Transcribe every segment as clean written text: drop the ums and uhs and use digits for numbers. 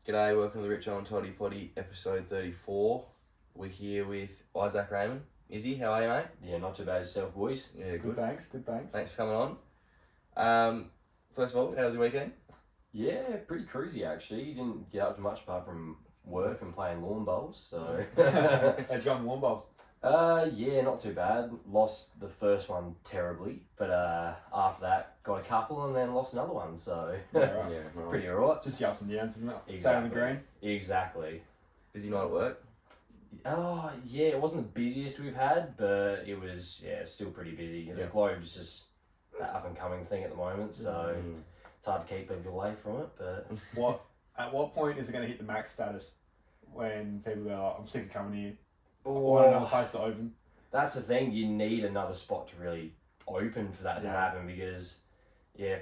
G'day, welcome to the Richo Toddy Poddy, episode 34. We're here with Isaac Raymond. Izzy, how are you, mate? Yeah, not too bad yourself, boys. Yeah, Good, thanks. Thanks for coming on. First of all, how was your weekend? Yeah, pretty cruisy actually. Didn't get up to much apart from work and playing lawn bowls, so... How'd you go on the warm bowls? Yeah, not too bad. Lost the first one terribly, but after that, got a couple and then lost another one, so... Yeah, right. Yeah, nice. Pretty alright. It's just the ups and downs, isn't it? Exactly. Down in the green. Exactly. Busy night at work? Oh, yeah, it wasn't the busiest we've had, but it was, still pretty busy. The Yeah. Globe's just that up-and-coming thing at the moment, so it's hard to keep people away from it, but... At what point is it going to hit the max status? When people go, like, I'm sick of coming here. I Oh, want another place to open. That's the thing, you need another spot to really open for that to Yeah. happen because,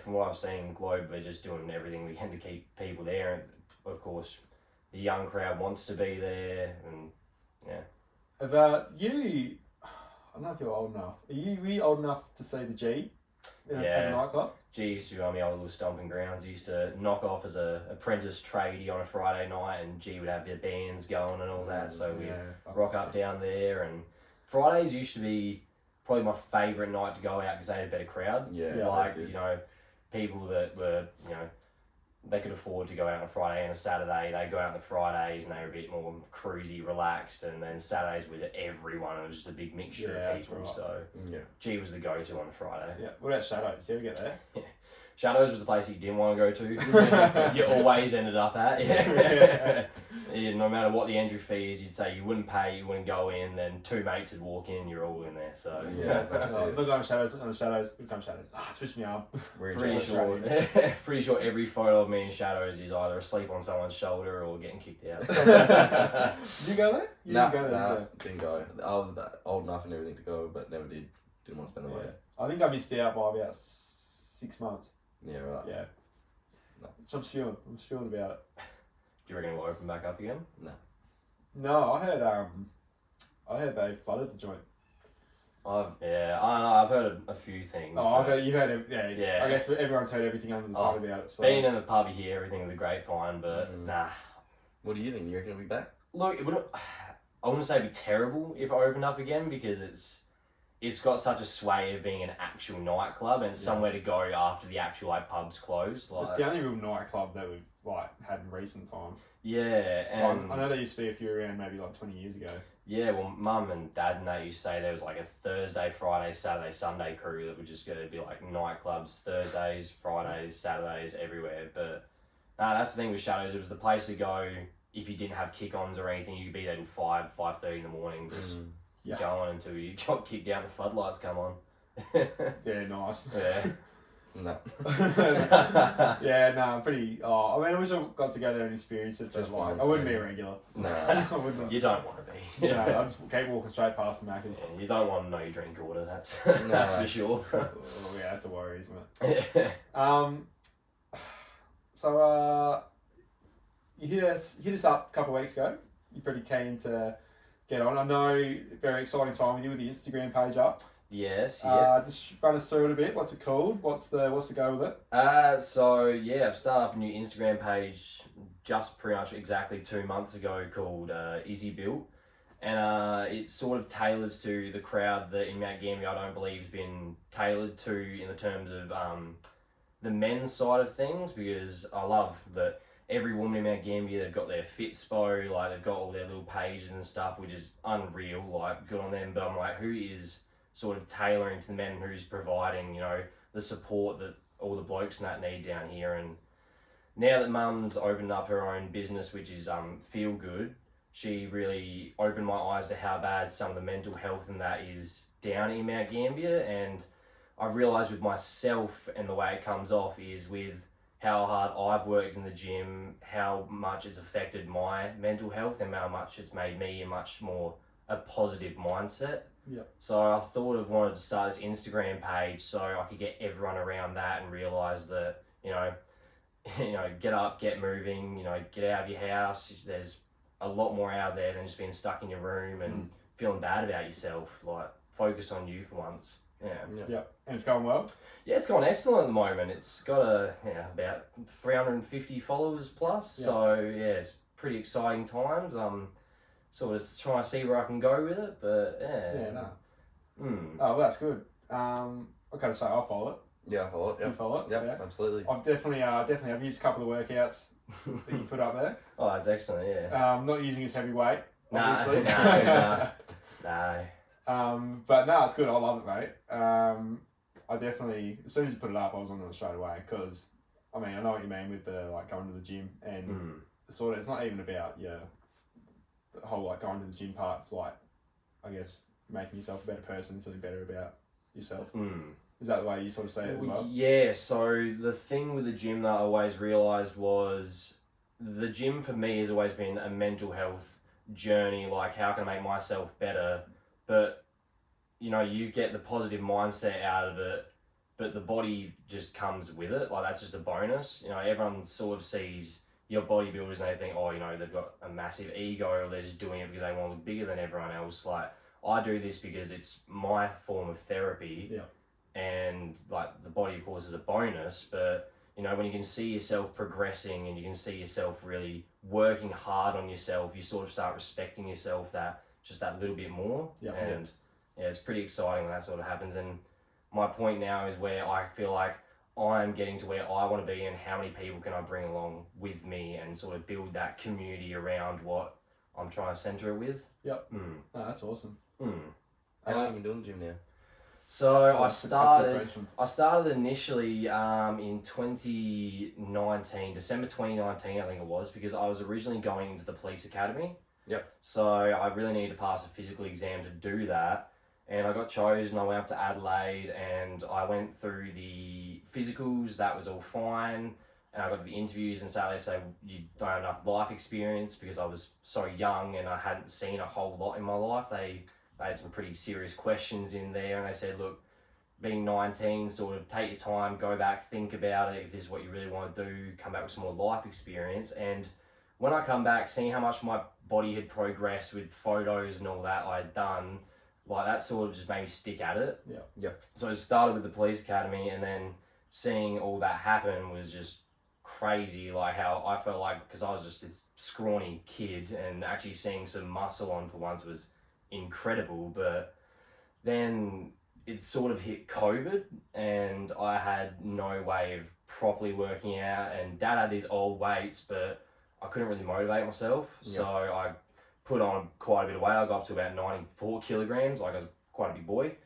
from what I've seen, Globe, we're just doing everything we can to keep people there. And of course, the young crowd wants to be there, and Have you, I don't know if you're old enough, are you old enough to see the G as a Yeah. nightclub? G used to be on my old little stomping grounds. Used to knock off as a apprentice tradie on a Friday night, and G would have their bands going and all that. So we rock up down there, and Fridays used to be probably my favourite night to go out because they had a better crowd. Yeah, Like, they did. people that were, they could afford to go out on a Friday and a Saturday. They go out on the Fridays and they were a bit more cruisy, relaxed, and then Saturdays with everyone. It was just a big mixture Yeah, of that's people. right. So Yeah. G was the go-to on a Friday. Yeah. What about Shadows? You ever get there? Shadows was the place you didn't want to go to. You always ended up at. Yeah. Yeah, no matter what the entry fee is, you'd say you wouldn't pay, you wouldn't go in, then two mates would walk in, you're all in there. So Yeah, that's it. Look on Shadows, look on Shadows. Twist me arm. We're pretty enjoying sure, pretty sure every photo of me in Shadows is either asleep on someone's shoulder or getting kicked out. Did you go there? You Nah, didn't go there, did you? didn't go. I was old enough and everything to go, but never did. Didn't want to spend the money. I think I missed out by about 6 months. Yeah, right. Yeah. No. So I'm spewing about it. Do you reckon it'll open back up again? No, I heard they flooded the joint. I don't know, I've heard a few things. Oh, but you heard it, yeah. Yeah. I guess everyone's heard everything under the sun about it. So. Being in the pub, you hear everything in the grapevine, but nah. What do you think? You reckon it'll be back? Look, it wouldn't, I wouldn't say it'd be terrible if it opened up again because it's got such a sway of being an actual nightclub and somewhere to go after the actual pubs close. Like, It's the only real nightclub that we've had in recent times. yeah, and I know there used to be a few around maybe like 20 years ago. yeah, well, Mum and Dad and they used to say there was like a Thursday, Friday, Saturday, Sunday crew that would just go to be like nightclubs Thursdays, Fridays, Saturdays, everywhere. But that's the thing with Shadows. It was the place to go if you didn't have kick-ons or anything. You could be there till 5:30 in the morning, just going until you got kicked out and the floodlights come on. Yeah, nice. Yeah. No. Yeah, no, I'm pretty. I mean, I wish I got to go there and experience it, but Just like, once, I wouldn't be yeah. a regular. No. I wouldn't. You don't want to be. No, I just keep walking straight past the Macca's. Yeah, you don't want to know your drink order, that's No. that's for sure. Oh, yeah, that's a worry, isn't it? So you hit us up a couple of weeks ago. You're pretty keen to get on. I know, very exciting time with you with the Instagram page up. Yes, yeah. Just run us through it a bit. What's it called? What's the go with it? I've started up a new Instagram page just pretty much exactly 2 months ago called Izzybuilt. And it sort of tailors to the crowd that in Mount Gambier I don't believe has been tailored to in the terms of the men's side of things, because I love that every woman in Mount Gambier, they've got their Fitspo, like they've got all their little pages and stuff, which is unreal, like good on them. But I'm like, who is sort of tailoring to the men, who's providing, the support that all the blokes and that need down here? And now that Mum's opened up her own business, which is Feel Good, she really opened my eyes to how bad some of the mental health and that is down in Mount Gambier. And I realised with myself and the way it comes off is with how hard I've worked in the gym, how much it's affected my mental health and how much it's made me a much more a positive mindset. Yeah. So I thought of wanted to start this Instagram page so I could get everyone around that and realise that, get up, get moving, get out of your house. There's a lot more out there than just being stuck in your room and feeling bad about yourself. Like, focus on you for once. Yep. And it's going well? Yeah, it's gone excellent at the moment. It's got about 350 followers plus. Yeah. So yeah, it's pretty exciting times. Sort of trying to see where I can go with it, but yeah. Yeah, no. Mm. Oh, well, that's good. I've got to say, I'll follow it. Yeah, I follow it. You Yep. follow it? Yep, Yeah. absolutely. I've definitely I've used a couple of workouts that you put up there. Oh, that's excellent. Yeah. Not using as heavy weight, Nah, obviously. no. But no, it's good. I love it, mate. I definitely, as soon as you put it up, I was on it straight away because, I mean, I know what you mean with the like going to the gym and sort of. It's not even about the whole like going to the gym part. It's like, I guess, making yourself a better person, feeling better about yourself. Is that the way you sort of say it as well? Yeah. So the thing with the gym that I always realised was the gym for me has always been a mental health journey. Like, how can I make myself better? But you get the positive mindset out of it, but the body just comes with it. Like, that's just a bonus. Everyone sort of sees your bodybuilders and they think, oh, they've got a massive ego, or they're just doing it because they want to look bigger than everyone else. Like, I do this because it's my form of therapy. Yeah. And like the body, of course, is a bonus, but when you can see yourself progressing and you can see yourself really working hard on yourself, you sort of start respecting yourself that little bit more. Yeah. And yeah, it's pretty exciting when that sort of happens. And my point now is where I feel like I'm getting to where I want to be, and how many people can I bring along with me and sort of build that community around what I'm trying to center it with. Yep. Oh, that's awesome. How long have you been doing the gym now? So That's a good question. I started initially in 2019, December 2019, I think it was, because I was originally going into the police academy. Yep. So I really needed to pass a physical exam to do that. And I got chosen, I went up to Adelaide and I went through the physicals, that was all fine. And I got to the interviews and so they say, you don't have enough life experience, because I was so young and I hadn't seen a whole lot in my life. They had some pretty serious questions in there, and they said, look, being 19, sort of take your time, go back, think about it. If this is what you really want to do, come back with some more life experience. And when I come back, seeing how much my body had progressed with photos and all that I had done, like, that sort of just made me stick at it. Yeah. So I started with the police academy, and then seeing all that happen was just crazy. Like, how I felt like, because I was just this scrawny kid, and actually seeing some muscle on for once was incredible. But then it sort of hit COVID, and I had no way of properly working out, and Dad had these old weights, but I couldn't really motivate myself. So I put on quite a bit of weight. I got up to about 94 kilograms. Like, I was quite a big boy.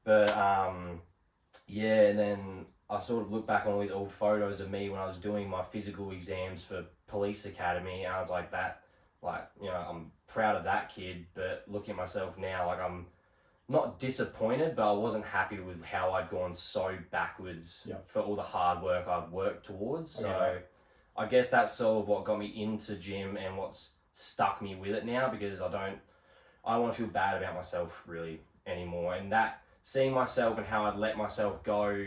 But and then I sort of looked back on all these old photos of me when I was doing my physical exams for police academy, and I was like, I'm proud of that kid. But looking at myself now, like, I'm not disappointed, but I wasn't happy with how I'd gone so backwards for all the hard work I've worked towards. So I guess that's sort of what got me into gym and what's stuck me with it now, because I don't want to feel bad about myself really anymore. And that, seeing myself and how I'd let myself go,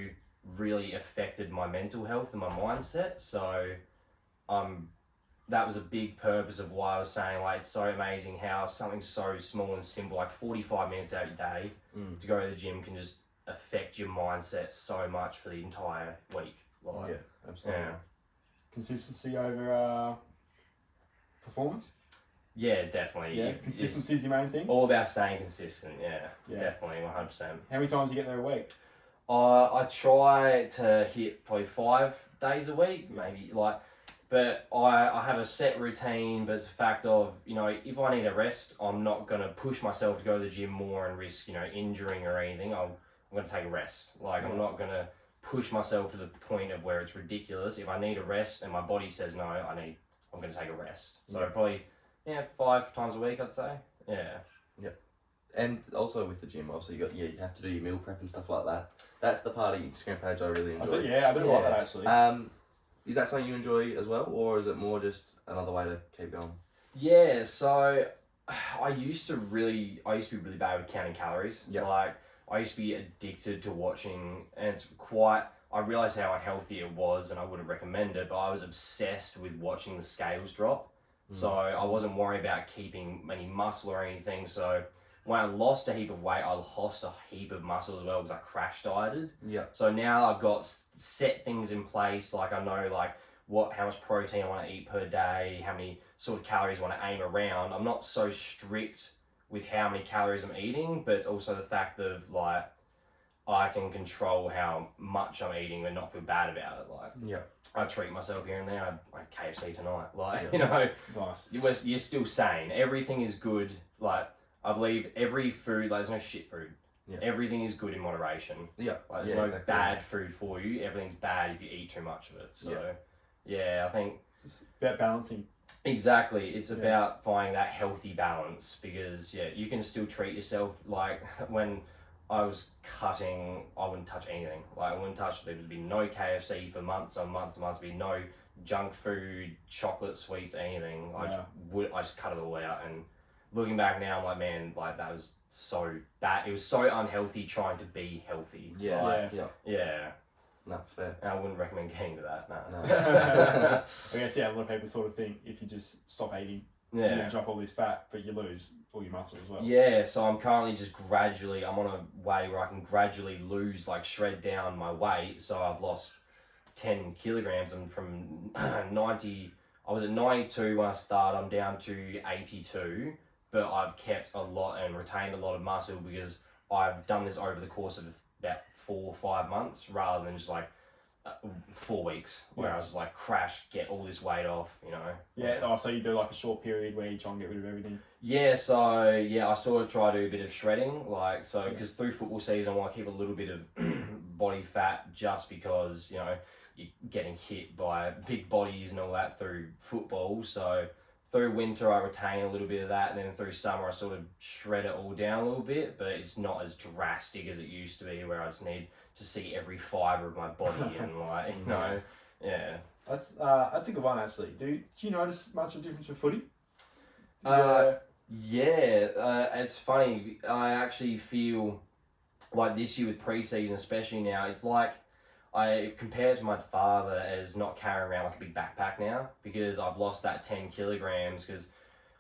really affected my mental health and my mindset. So that was a big purpose of why I was saying, like, it's so amazing how something so small and simple, like 45 minutes out of your day to go to the gym, can just affect your mindset so much for the entire week. Like, Yeah, absolutely. Yeah. Consistency over performance? Yeah, definitely. Yeah, consistency is your main thing? All about staying consistent, yeah. Definitely, 100%. How many times do you get there a week? I try to hit probably 5 days a week, maybe, but I have a set routine, but it's a fact of, if I need a rest, I'm not going to push myself to go to the gym more and risk, injuring or anything. I'm going to take a rest. I'm not going to push myself to the point of where it's ridiculous. If I need a rest and my body says no, I'm going to take a rest. So probably, 5 times a week, I'd say. Yeah. And also with the gym, also you have to do your meal prep and stuff like that. That's the part of your Instagram page I really enjoy. I do like that, actually. Is that something you enjoy as well, or is it more just another way to keep going? Yeah, so I used to be really bad with counting calories. Yep. Like, I used to be addicted to watching, and I realised how unhealthy it was, and I wouldn't recommend it, but I was obsessed with watching the scales drop. So I wasn't worried about keeping any muscle or anything. So when I lost a heap of weight, I lost a heap of muscle as well because I crash dieted. Yeah. So now I've got set things in place. Like I know like how much protein I want to eat per day, how many sort of calories I want to aim around. I'm not so strict with how many calories I'm eating, but it's also the fact of like I can control how much I'm eating and not feel bad about it. Like, Yeah. I treat myself here and there. I KFC tonight. Like, Yeah. you know, Nice. you're still sane. Everything is good. Like, I believe every food, like, there's no shit food. Yeah. Everything is good in moderation. Yeah. Like, there's no bad food for you. Everything's bad if you eat too much of it. So, yeah, I think It's about balancing. exactly. It's about finding that healthy balance because, you can still treat yourself. Like, when I was cutting, I wouldn't touch anything. Like, I wouldn't touch, there would be no KFC for months and months and months. There'd be no junk food, chocolate, sweets, anything. I just cut it all out. And looking back now, I'm like, man, like, that was so bad. It was so unhealthy trying to be healthy. Yeah. Like, Yeah. No, fair. And I wouldn't recommend getting to that. No. I guess, a lot of people sort of think if you just stop eating, you drop all this fat, but you lose all your muscle as well. Yeah, so I'm currently just I'm on a way where I can gradually lose, like shred down my weight. So I've lost 10 kilograms and from 90, I was at 92 when I started, I'm down to 82, but I've kept a lot and retained a lot of muscle because I've done this over the course of about 4 or 5 months rather than just like 4 weeks where I was like crash, get all this weight off, you know. Yeah, so you do like a short period where you try and get rid of everything. Yeah, so I sort of try to do a bit of shredding, like, so because through football season I want to keep a little bit of body fat just because, you know, you're getting hit by big bodies and all that through football. So through winter I retain a little bit of that, and then through summer I sort of shred it all down a little bit, but it's not as drastic as it used to be where I just need to see every fibre of my body and like, you know, That's a good one actually. Do you notice much of a difference with footy? It's funny. I actually feel like this year with pre-season, especially now, it's like I compare it to my father as not carrying around like a big backpack now because I've lost that 10 kilograms because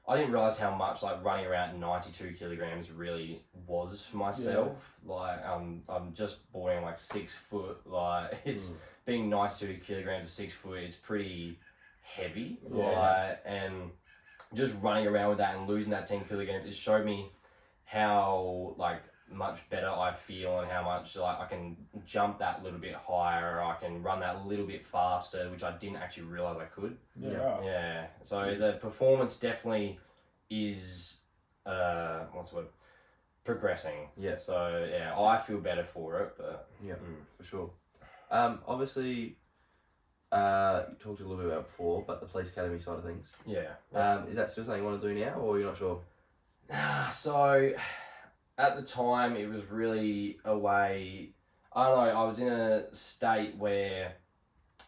I didn't realise how much like running around at 92 kilograms really was for myself. Like I'm just boring like 6 foot. Like it's being 92 kilograms to 6 foot is pretty heavy. And just running around with that and losing that 10 kilograms, it showed me how like much better I feel and how much like I can jump that little bit higher, I can run that little bit faster, which I didn't actually realise I could. So the performance definitely is progressing. So I feel better for it, but for sure. Obviously you talked a little bit about before, but the police academy side of things. Is that still something you want to do now, or you're not sure? So at the time, it was really a way, I don't know, I was in a state where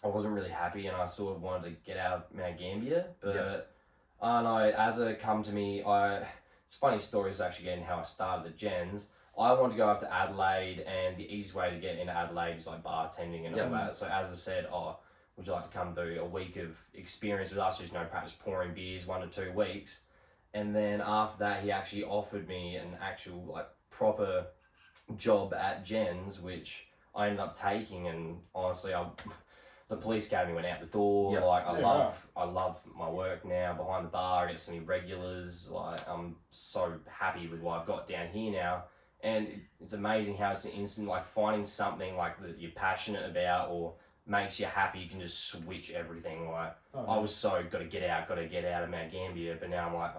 I wasn't really happy and I sort of wanted to get out of Mount Gambier, but I don't know, as it come to me, it's funny stories actually getting how I started at Gens. I wanted to go up to Adelaide, and the easiest way to get into Adelaide is like bartending and all that. So as I said, would you like to come do a week of experience with us, just practice pouring beers 1 to 2 weeks. And then after that, he actually offered me an actual like proper job at Gens, which I ended up taking. And honestly, the police academy went out the door. I love my work now behind the bar. I get to see regulars. Like I'm so happy with what I've got down here now. And it's amazing how it's an instant like finding something like that you're passionate about or makes you happy. You can just switch everything. Like I was so got to get out of Mount Gambier, but now I'm like,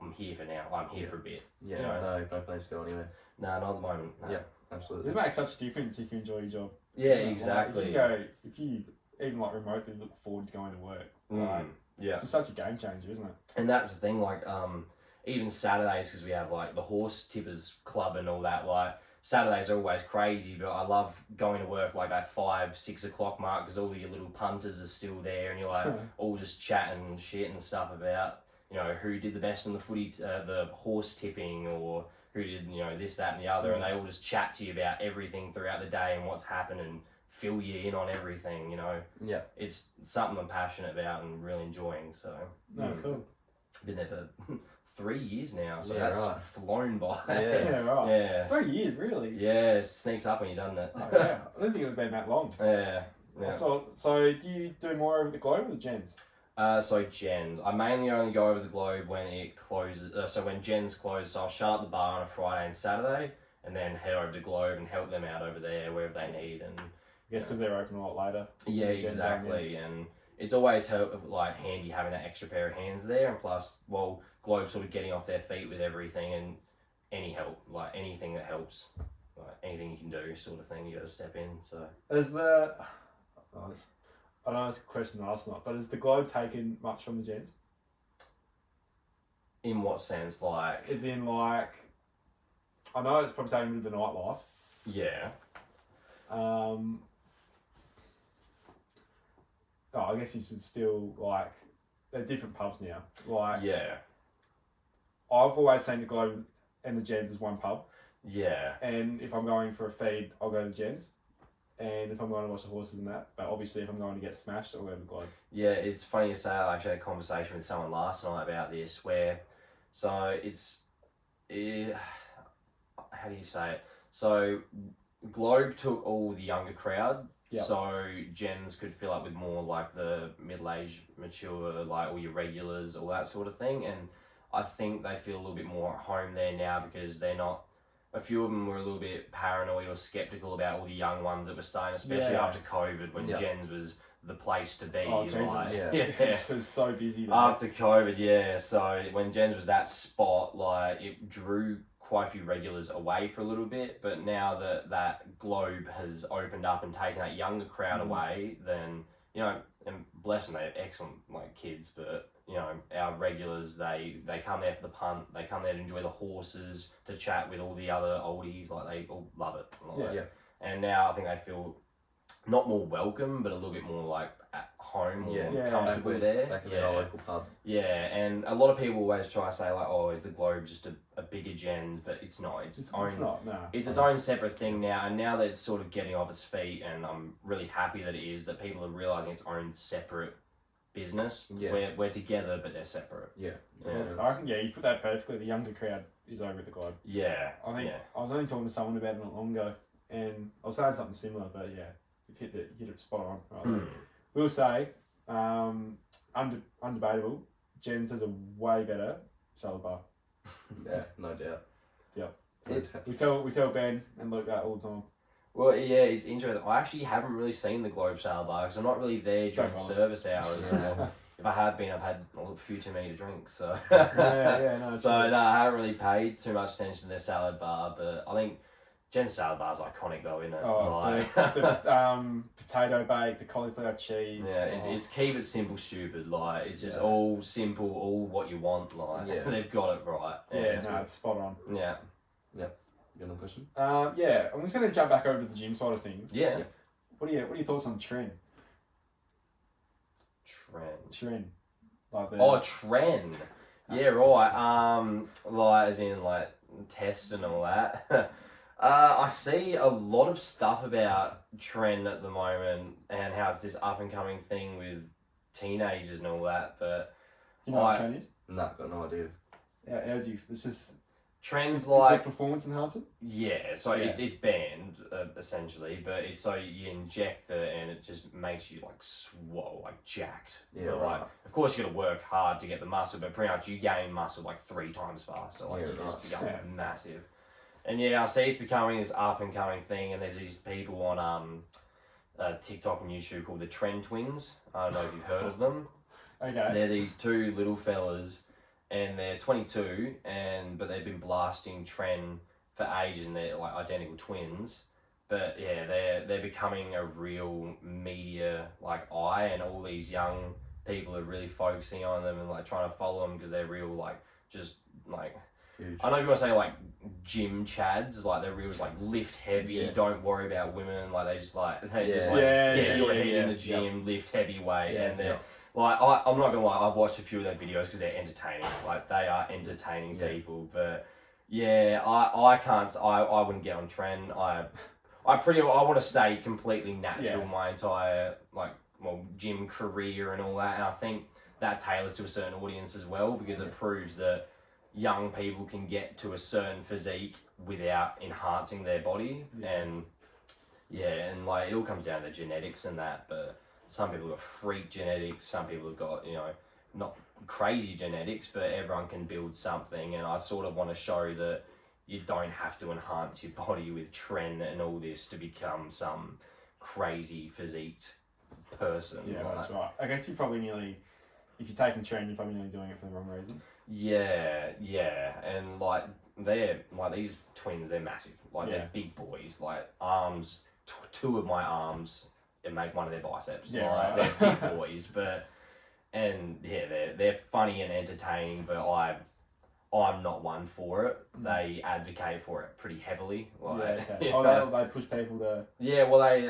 I'm here for now. I'm here for a bit. No plans to go anywhere. No, not at the moment. No. Yeah, absolutely. It makes such a difference if you enjoy your job. Yeah, exactly. If you even like remotely look forward to going to work, it's just such a game changer, isn't it? And that's the thing, like even Saturdays, because we have like the horse tippers club and all that, like Saturdays are always crazy, but I love going to work like that 5-6 o'clock mark because all your little punters are still there and you're like all just chatting shit and stuff about, you know, who did the best in the footy, the horse tipping, or who did, you know, this, that and the other, and they all just chat to you about everything throughout the day and what's happened and fill you in on everything, you know. Yeah. It's something I'm passionate about and really enjoying, so. No, cool. Been there for 3 years now, so Yeah, that's right. flown by. Yeah, right. Yeah. 3 years, really? Yeah, it sneaks up when you've done that. Oh, yeah. I didn't think it was been that long. Yeah. So do you do more over the globe or the gens? So gens. I mainly only go over the globe when it closes. So when gens close, so I'll shut up the bar on a Friday and Saturday, and then head over to globe and help them out over there wherever they need. And I guess because they're open a lot later. yeah, exactly. And it's always handy having that extra pair of hands there, and plus, well, globe sort of getting off their feet with everything, and any help, like anything that helps, like anything you can do, sort of thing, you got to step in. So I know it's a question to ask not, but has the globe taken much from the gens? in what sense, like? As in, like, I know it's probably taken with the nightlife. Yeah. I guess it's still, like, they're different pubs now. Like, Yeah. I've always seen the globe and the gens as one pub. Yeah. And if I'm going for a feed, I'll go to the gens. And if I'm going to watch the horses and that, but obviously if I'm going to get smashed, I'll go to the globe. Yeah, it's funny you say. I actually had a conversation with someone last night about this, where, so how do you say it? So Globe took all the younger crowd, Yep. so gens could fill up with more like the middle-aged, mature, like all your regulars, all that sort of thing. And I think they feel a little bit more at home there now because they're not. A few of them were a little bit paranoid or skeptical about all the young ones that were starting, especially after COVID, when gens was the place to be. Oh, Jesus. Like, Yeah. It was so busy there. after COVID, yeah. So when gens was that spot, like it drew quite a few regulars away for a little bit. But now that Globe has opened up and taken that younger crowd away, then, you know, and bless them, they have excellent like kids, but you know, our regulars, they come there for the punt, they come there to enjoy the horses, to chat with all the other oldies, like they all love it. Yeah. And now I think they feel not more welcome, but a little bit more like at home or comfortable there. Back in our local pub. Yeah, and a lot of people always try to say like, oh, is the Globe just a bigger gens? But it's not. It's its own. It's not, no. It's its own separate thing now, and now that it's sort of getting off its feet, and I'm really happy that it is, that people are realising its own separate business. Yeah. We're together, but they're separate. Yeah. I reckon, you put that perfectly. The younger crowd is over at the Globe. Yeah. I think I was only talking to someone about it not long ago, and I was saying something similar, but yeah, you've hit it spot on. Right? We'll say, undebatable, gens has a way better salad bar. Yeah, no doubt. Yeah. We tell Ben and Luke that all the time. Well, yeah, it's interesting. I actually haven't really seen the Globe Salad Bar because I'm not really there during service hours. Or if I have been, I've had a few too many to drink. So no. So no, I haven't really paid too much attention to their salad bar. But I think Jen's salad bar is iconic, though, isn't it? Oh, the potato bake, the cauliflower cheese. Yeah, it's keep it simple, stupid. Like it's just all simple, all what you want. Like they've got it right. Yeah, no, it's spot on. Yeah. You got another question? Yeah, I'm just going to jump back over to the gym side of things. Yeah. What are your thoughts on trend? Trend. Like trend. Yeah, right. Like as in like test and all that. I see a lot of stuff about trend at the moment and how it's this up and coming thing with teenagers and all that. But do you know what trend is? No, got no idea. How do you? This is. Trends like... Is it performance enhancing? Yeah, so it's banned, essentially, but it's so you inject it and it just makes you, like, swole, like, jacked. Yeah, but, like, of course you got to work hard to get the muscle, but pretty much you gain muscle, like, 3 times faster. Like, you just become massive. And, I see it's becoming this up-and-coming thing, and there's these people on TikTok and YouTube called the Trend Twins. I don't know if you've heard of them. Okay. They're these 2 little fellas... And they're 22, but they've been blasting trend for ages, and they're like identical twins. But yeah, they're becoming a real media like eye, and all these young people are really focusing on them and like trying to follow them because they're real like just like huge. I don't know if you want to say like gym chads, like they're real just like lift heavy, don't worry about women, like they just get your head in the gym, lift heavy weight, and they're. Like, I'm not gonna lie, I've watched a few of their videos because they're entertaining. Like, they are entertaining people. But, I wouldn't get on trend. I want to stay completely natural my entire, gym career and all that. And I think that tailors to a certain audience as well, because it proves that young people can get to a certain physique without enhancing their body. And and like it all comes down to genetics and that, but some people have got freak genetics, some people have got, you know, not crazy genetics, but everyone can build something. And I sort of want to show that you don't have to enhance your body with trend and all this to become some crazy physiqued person. Yeah, that's right. I guess you're probably nearly, if you're taking trend, you're probably nearly doing it for the wrong reasons. Yeah, and like they're like these twins, they're massive. Like they're big boys. Like arms, two of my arms, it make one of their biceps. Yeah, like, right. They're big boys, they're funny and entertaining, but I'm not one for it. They advocate for it pretty heavily. Like, they push people to... Yeah, well, they,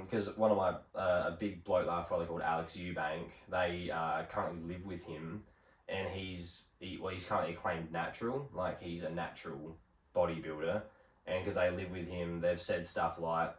because one of my, a big bloke that I follow called Alex Eubank, they currently live with him, and he's currently acclaimed natural, like he's a natural bodybuilder, and because they live with him, they've said stuff like,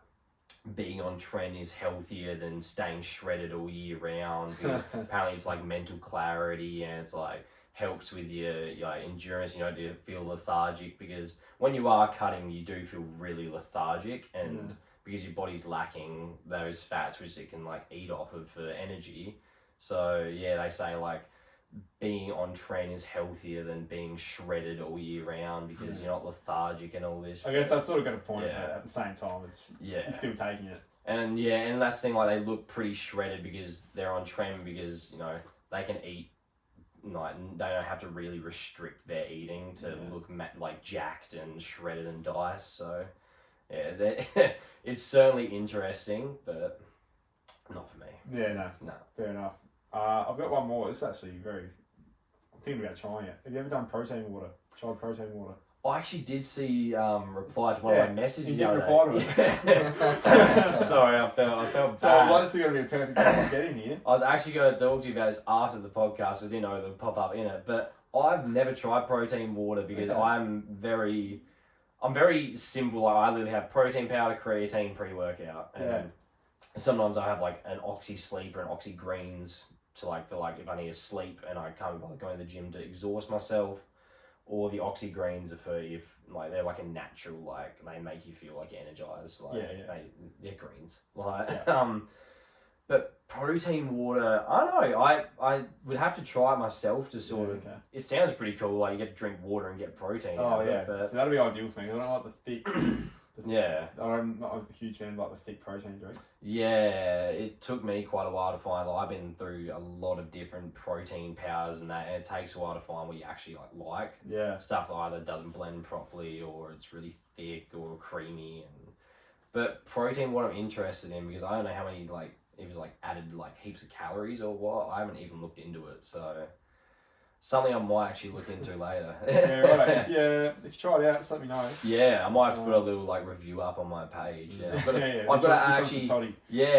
being on trend is healthier than staying shredded all year round, because apparently it's like mental clarity, and it's like, helps with your endurance, you know, to feel lethargic, because when you are cutting, you do feel really lethargic, and because your body's lacking those fats which it can like eat off of for energy. So yeah, they say like being on trend is healthier than being shredded all year round, because you're not lethargic and all this. I guess I've sort of got a point, but at the same time, you're still taking it. And that's the thing, like they look pretty shredded because they're on trend, because, you know, they can eat. Like they don't have to really restrict their eating to look like jacked and shredded and diced. So yeah, it's certainly interesting, but not for me. Yeah, no, fair enough. I've got one more. It's actually I'm thinking about trying it. Have you ever done protein water? Tried protein water? I actually did see reply to one of my messages. You did reply to it. Sorry, I felt bad. So I was like, this is going to be a perfect chance to get in here. I was actually going to talk to you about this after the podcast. I didn't know it would pop up in it, but I've never tried protein water because I'm very simple. I literally have protein powder, creatine, pre-workout, and sometimes I have like an Oxy Sleep or an Oxy Greens to like for like if I need to sleep and I can't bother going to the gym to exhaust myself. Or the Oxy Greens are for if like they're like a natural, like they make you feel like energized. Like they're greens. Like but protein water, I don't know. I would have to try it myself to sort of. It sounds pretty cool. Like you get to drink water and get protein. Oh yeah, but so that'd be ideal for me. I don't like the thick. I'm not a huge fan of like the thick protein drinks. Yeah, it took me quite a while to find. Like I've been through a lot of different protein powders and that, and it takes a while to find what you actually like. Yeah. Stuff that either doesn't blend properly or it's really thick or creamy. But protein, what I'm interested in, because I don't know how many like it was like added like heaps of calories or what. I haven't even looked into it, so. Something I might actually look into later. Yeah, right. If you try it out, just let me know. Yeah, I might have to put a little like review up on my page. Yeah,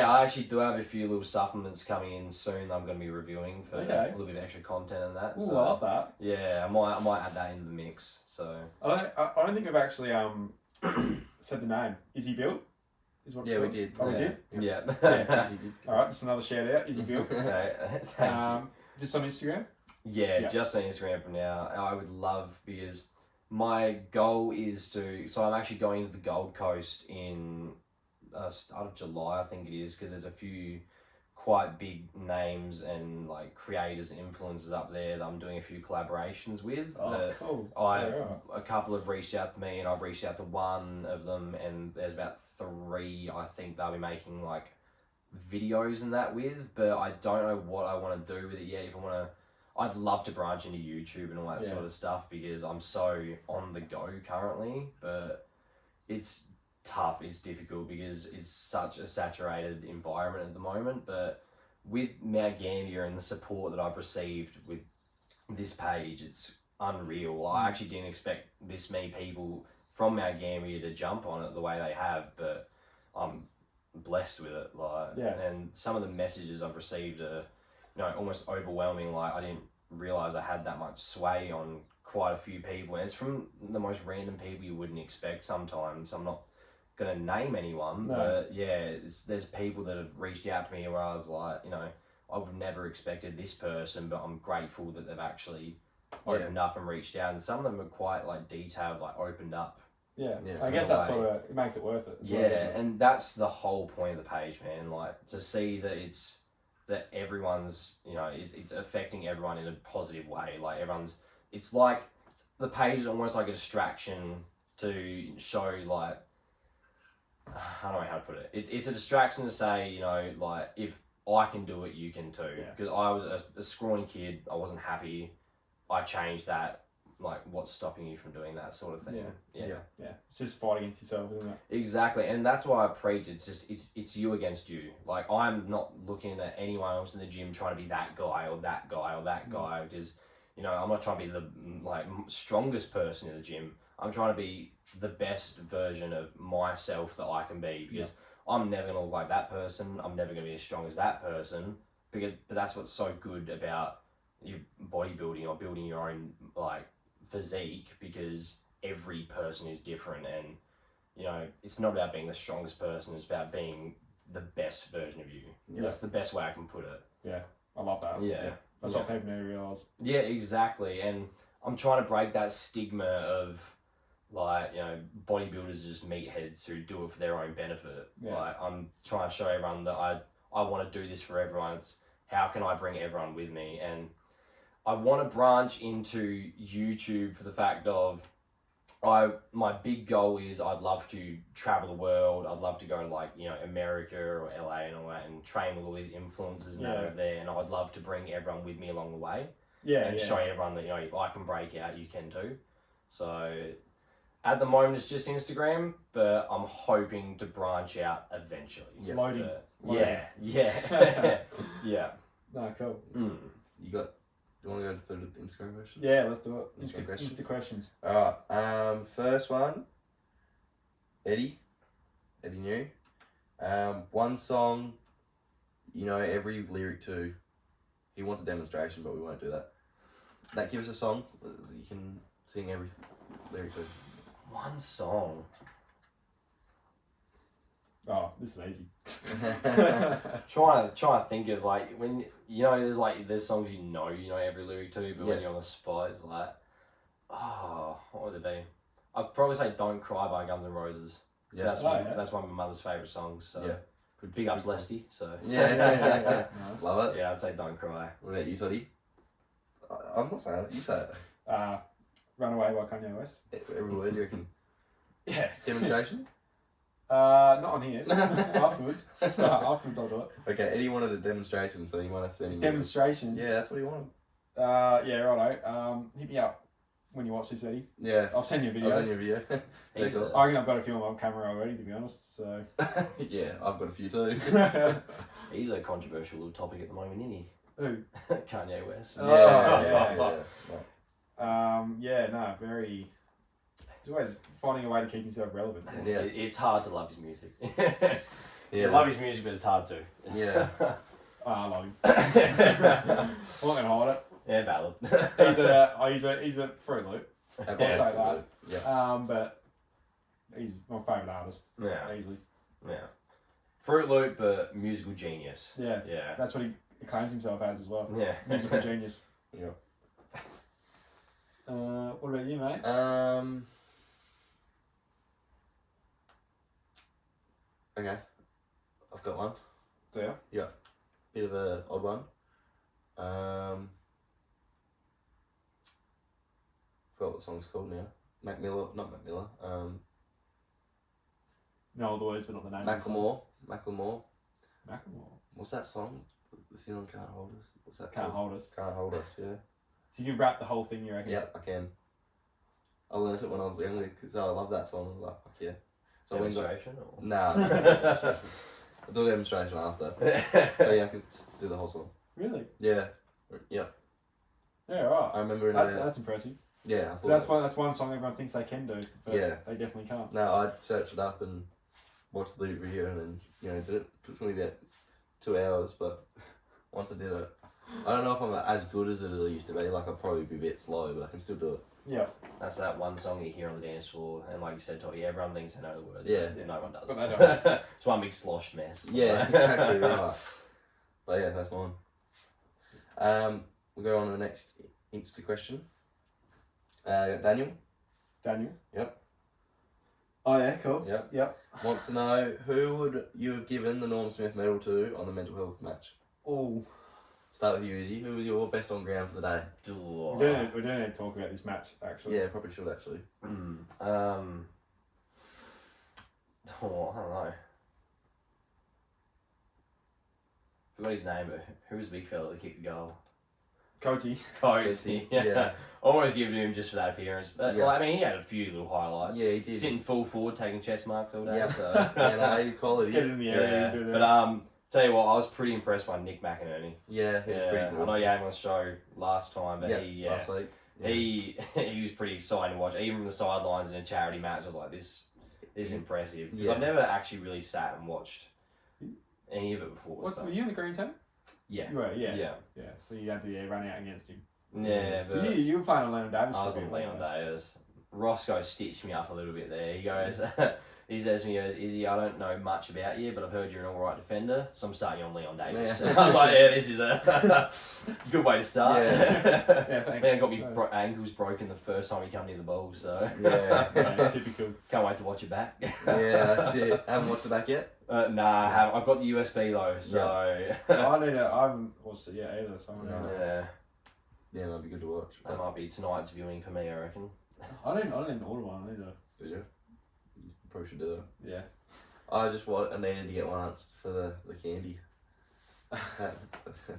I actually do have a few little supplements coming in soon that I'm going to be reviewing for a little bit of extra content and that. Ooh, so, I love that. Yeah, I might add that into the mix. So I don't think I've actually said the name. Izzybuilt? Is what it's called? We did. Oh, we did? Yeah. All right, just another shout out. Izzybuilt. Thank you. Just on Instagram? Yeah, just on Instagram for now. I would love, because my goal is to. So I'm actually going to the Gold Coast in start of July, I think it is, because there's a few quite big names and like creators and influencers up there that I'm doing a few collaborations with. Cool. A couple have reached out to me, and I've reached out to one of them, and there's about 3 I think they'll be making like videos and that with, but I don't know what I want to do with it yet. If I want to. I'd love to branch into YouTube and all that sort of stuff, because I'm so on the go currently, but it's tough, it's difficult because it's such a saturated environment at the moment. But with Mount Gambier and the support that I've received with this page, it's unreal. I actually didn't expect this many people from Mount Gambier to jump on it the way they have, but I'm blessed with it. And some of the messages I've received are almost overwhelming. Like I didn't realize I had that much sway on quite a few people, and it's from the most random people you wouldn't expect sometimes. I'm not gonna name anyone, but there's people that have reached out to me where I was like, I've never expected this person, but I'm grateful that they've actually opened up and reached out. And some of them are quite like detailed, like opened up. Yeah. I guess that sort of it makes it worth it. And that's the whole point of the page, man. Like to see that that everyone's, you know, it's affecting everyone in a positive way. Like it's like the page is almost like a distraction to show like, I don't know how to put it. It's a distraction to say, you know, like if I can do it, you can too. Because I was a scrawny kid, I wasn't happy. I changed that. Like, what's stopping you from doing that sort of thing? Yeah. It's just fight against yourself, isn't it? Exactly, and that's why I preach. It's just it's you against you. Like I'm not looking at anyone else in the gym trying to be that guy or that guy or that guy because, you know, I'm not trying to be the like strongest person in the gym. I'm trying to be the best version of myself that I can be because I'm never gonna look like that person. I'm never gonna be as strong as that person. But that's what's so good about you bodybuilding or building your own like physique, because every person is different, and you know it's not about being the strongest person, it's about being the best version of you. That's the best way I can put it. I love that. That's what people need to realise. Exactly, and I'm trying to break that stigma of like, you know, bodybuilders are just meatheads who do it for their own benefit. Like I'm trying to show everyone that I want to do this for everyone. It's how can I bring everyone with me, and I want to branch into YouTube for the fact of my big goal is I'd love to travel the world. I'd love to go to like, you know, America or LA and all that and train with all these influencers and that over there. And I'd love to bring everyone with me along the way. And show everyone that, you know, if I can break out, you can too. So at the moment it's just Instagram, but I'm hoping to branch out eventually. Loading. Yeah. No, cool. Do you want to go to the Instagram questions? Yeah, let's do it. Insta questions. Alright, first one. Eddie New. One song, you know, every lyric to. He wants a demonstration, but we won't do that. Give us a song that you can sing every lyric to. One song. Oh, this is easy. trying to think of like when you know there's songs you know every lyric to, but when you're on the spot it's like, oh, what would it be? I'd probably say "Don't Cry" by Guns N' Roses. That's one of my mother's favourite songs. So big up Lesty. So Nice. Love it. Yeah, I'd say "Don't Cry." What about you, Toddy? I'm not saying it. You say it. "Runaway" by Kanye West. Every word, you reckon? Yeah. Demonstration? Not on here. Afterwards. Afterwards I'll do it. Okay, Eddie wanted a demonstration, so you might have to send him. Demonstration? Yeah, that's what he wanted. Yeah, righto. Hit me up when you watch this, Eddie. Yeah. I'll send you a video. I reckon I've got a few on my camera already, to be honest, so... Yeah, I've got a few too. He's a controversial little topic at the moment, isn't he? Who? Kanye West. No, very... He's always finding a way to keep himself relevant. Yeah, it's hard to love his music. I love his music, but it's hard to. Yeah. I love him. I'm not gonna hide it. Yeah, valid. He's a Fruit Loop. I'll say that. Yeah. But he's my favourite artist. Yeah. Easily. Yeah. Fruit Loop, but musical genius. Yeah. Yeah. That's what he claims himself as well. Yeah. Musical genius. Yeah. What about you, mate? Okay. I've got one. Do you? Yeah. Bit of a odd one. Forgot what the song's called now. Not Mac Miller. Know the words, but not the name. Macklemore. Macklemore. What's that song? The ceiling can't hold us. What's that? Can't hold us. Can't hold us. Yeah. So you can rap the whole thing, you reckon? Yeah, I can. I learnt it when I was younger because I love that song. I was like, fuck yeah. So demonstration? Nah. I'll do a demonstration after. But yeah, I could do the whole song. Really? Yeah. Yeah. Yeah, right. I remember that's impressive. Yeah, I thought that's one song everyone thinks they can do, but they definitely can't. No, I searched it up and watched the lyric video and then, did it. It took me about 2 hours, but once I did it, I don't know if I'm as good as it used to be. Like, I'll probably be a bit slow, but I can still do it. Yeah. That's that one song you hear on the dance floor, and like you said, Toddy, everyone thinks they know the words. Yeah. But no one does. But they don't. It's one big sloshed mess. Yeah, exactly right. But yeah, that's mine. We'll go on to the next Insta question. Daniel. Daniel. Yep. Oh yeah, cool. Yep. Wants to know who would you have given the Norm Smith medal to on the mental health match? Oh. Start with you, Izzy. Who was your best on ground for the day? We don't need to talk about this match actually. Yeah, probably should actually. I don't know. Forgot his name, but who was the big fella that kicked the goal? Coty. Cozy. Yeah. Almost give it to him just for that appearance. But Yeah. well, I mean, he had a few little highlights. Yeah, he did. Sitting full forward, taking chest marks all day. Yeah. So. Yeah, no, he's quality. Let's get it in the area and do this. But tell you what, I was pretty impressed by Nick McInerney. Yeah, he was pretty I good. know you had him on the show last time, but last week. Yeah. he was pretty exciting to watch. Even from the sidelines in a charity match, I was like, this is impressive. Because Yeah. I've never actually really sat and watched any of it before. What, So. were you in the green team? Yeah. You were, yeah. Yeah. Yeah. So you had to run out against him. Yeah, but You were playing on Leon Davis. I was on Leon Davis. Roscoe stitched me up a little bit there. He goes, he says to me, Izzy, I don't know much about you, but I've heard you're an alright defender, so I'm starting you on Leon Davis. Yeah. I was like, yeah, this is a good way to start. Yeah, thanks. Man got me ankles broken the first time he come near the ball, so Yeah, typical. can't wait to watch it back. Yeah, that's it. Haven't watched it back yet? Nah, I haven't. I've got the USB though, so I haven't watched it yet either, so yeah, Yeah, that'd be good to watch. that might be tonight's viewing for me, I reckon. I didn't order one either. Did you? You probably should do that. Yeah. I needed to get one once for the candy.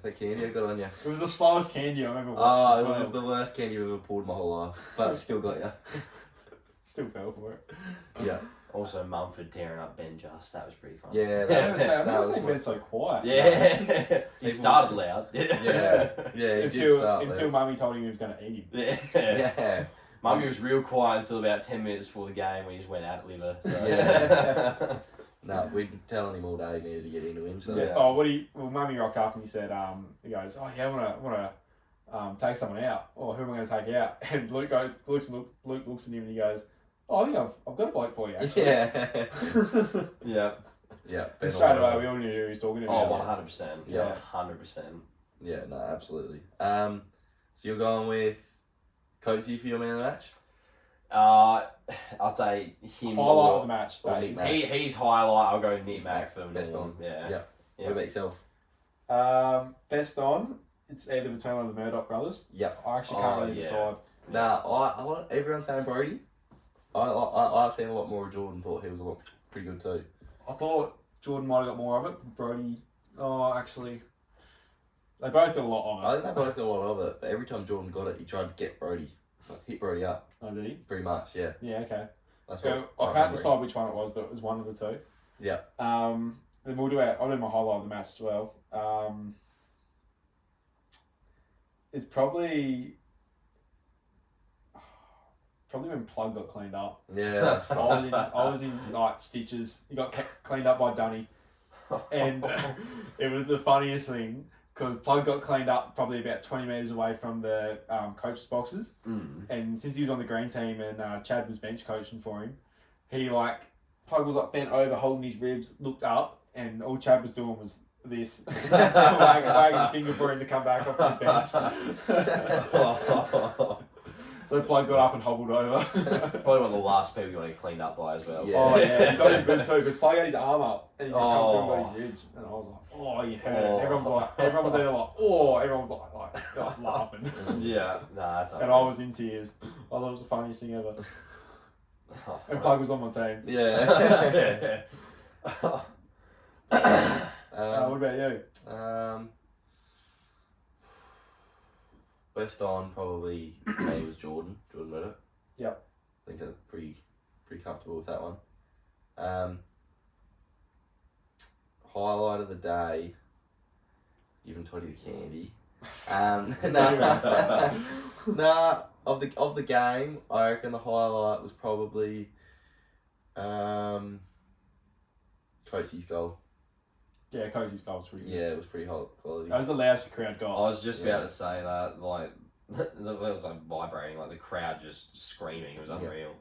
The candy I got on you. It was the slowest candy I've ever watched. Oh, as it well. was the worst candy I've ever pulled my whole life, but still got you. Still fell for it. Yeah. Also, Mumford tearing up Ben Just. That was pretty fun. Yeah. I've That never was seen Ben so quiet. Yeah. He started loud. Yeah. Yeah. He did start Until Mummy told him he was going to eat him. Yeah. Yeah. Mummy was real quiet until about 10 minutes before the game when he just went out at liver. So. Yeah. No, we'd been telling him all day he needed to get into him. So Yeah. Oh, Mummy rocked up and he said, he goes, oh yeah, I want to take someone out. Oh, who am I going to take out? And Luke looks at him and he goes, oh, I think I've got a bloke for you actually. Yeah. Yeah. Yeah. And straight away we all knew who he was talking Oh, about. 100%. Yeah. 100%. Yeah. No, absolutely. So you're going with Coatsy for your man of the match? I'd say him. Highlight of the match. or that Nick is. Mac. He's highlight. I'll go Nick Mac for Best Norm. on. Yeah. Yeah. Yeah. What about yourself? Best on, it's either between one of the Murdoch brothers. Yep. I actually can't really yeah. decide. Nah, everyone's saying Brody. I've seen a lot more of Jordan. Thought he was pretty good too. I thought Jordan might have got more of it. Brody, actually, they both got a lot of I it. think they both got a lot of it, but every time Jordan got it, he tried to get Brody, hit Brody up. Oh, did he? Pretty much, yeah. Yeah, okay. That's So what I can't decide which one it was, but it was one of the two. Yeah. Then I'll do my highlight of the match as well. It's probably when Plug got cleaned up. Yeah, that's I fine. was in like stitches. He got cleaned up by Dunny, and it was the funniest thing because Plug got cleaned up probably about 20 metres away from the coach's boxes, and since he was on the green team and Chad was bench coaching for him, Plug was bent over holding his ribs, looked up, and all Chad was doing was this, wagging a finger for him to come back off the bench. So Plug got up and hobbled over. Probably one of the last people you want to get cleaned up by as well. Yeah. Oh yeah, he got him good too because Plug had his arm up and he just come through and got Oh. his ribs, and I was like, oh, you heard it. Everyone was either like, oh, everyone was like laughing, Yeah. Nah, that's and I was in tears. I thought it was the funniest thing ever. And Plug was on my team. Yeah. What about you? Best on probably maybe was Jordan Murdoch. Yep. I think I'm pretty comfortable with that one. Highlight of the day, giving Toddy the candy. Of the game, I reckon the highlight was probably Coatsy's goal. Yeah, Cozy's goal was pretty good. Yeah, it was pretty high quality. That was the loudest the crowd I got. was just about to say that, like, it was like vibrating, like the crowd just screaming. It was unreal.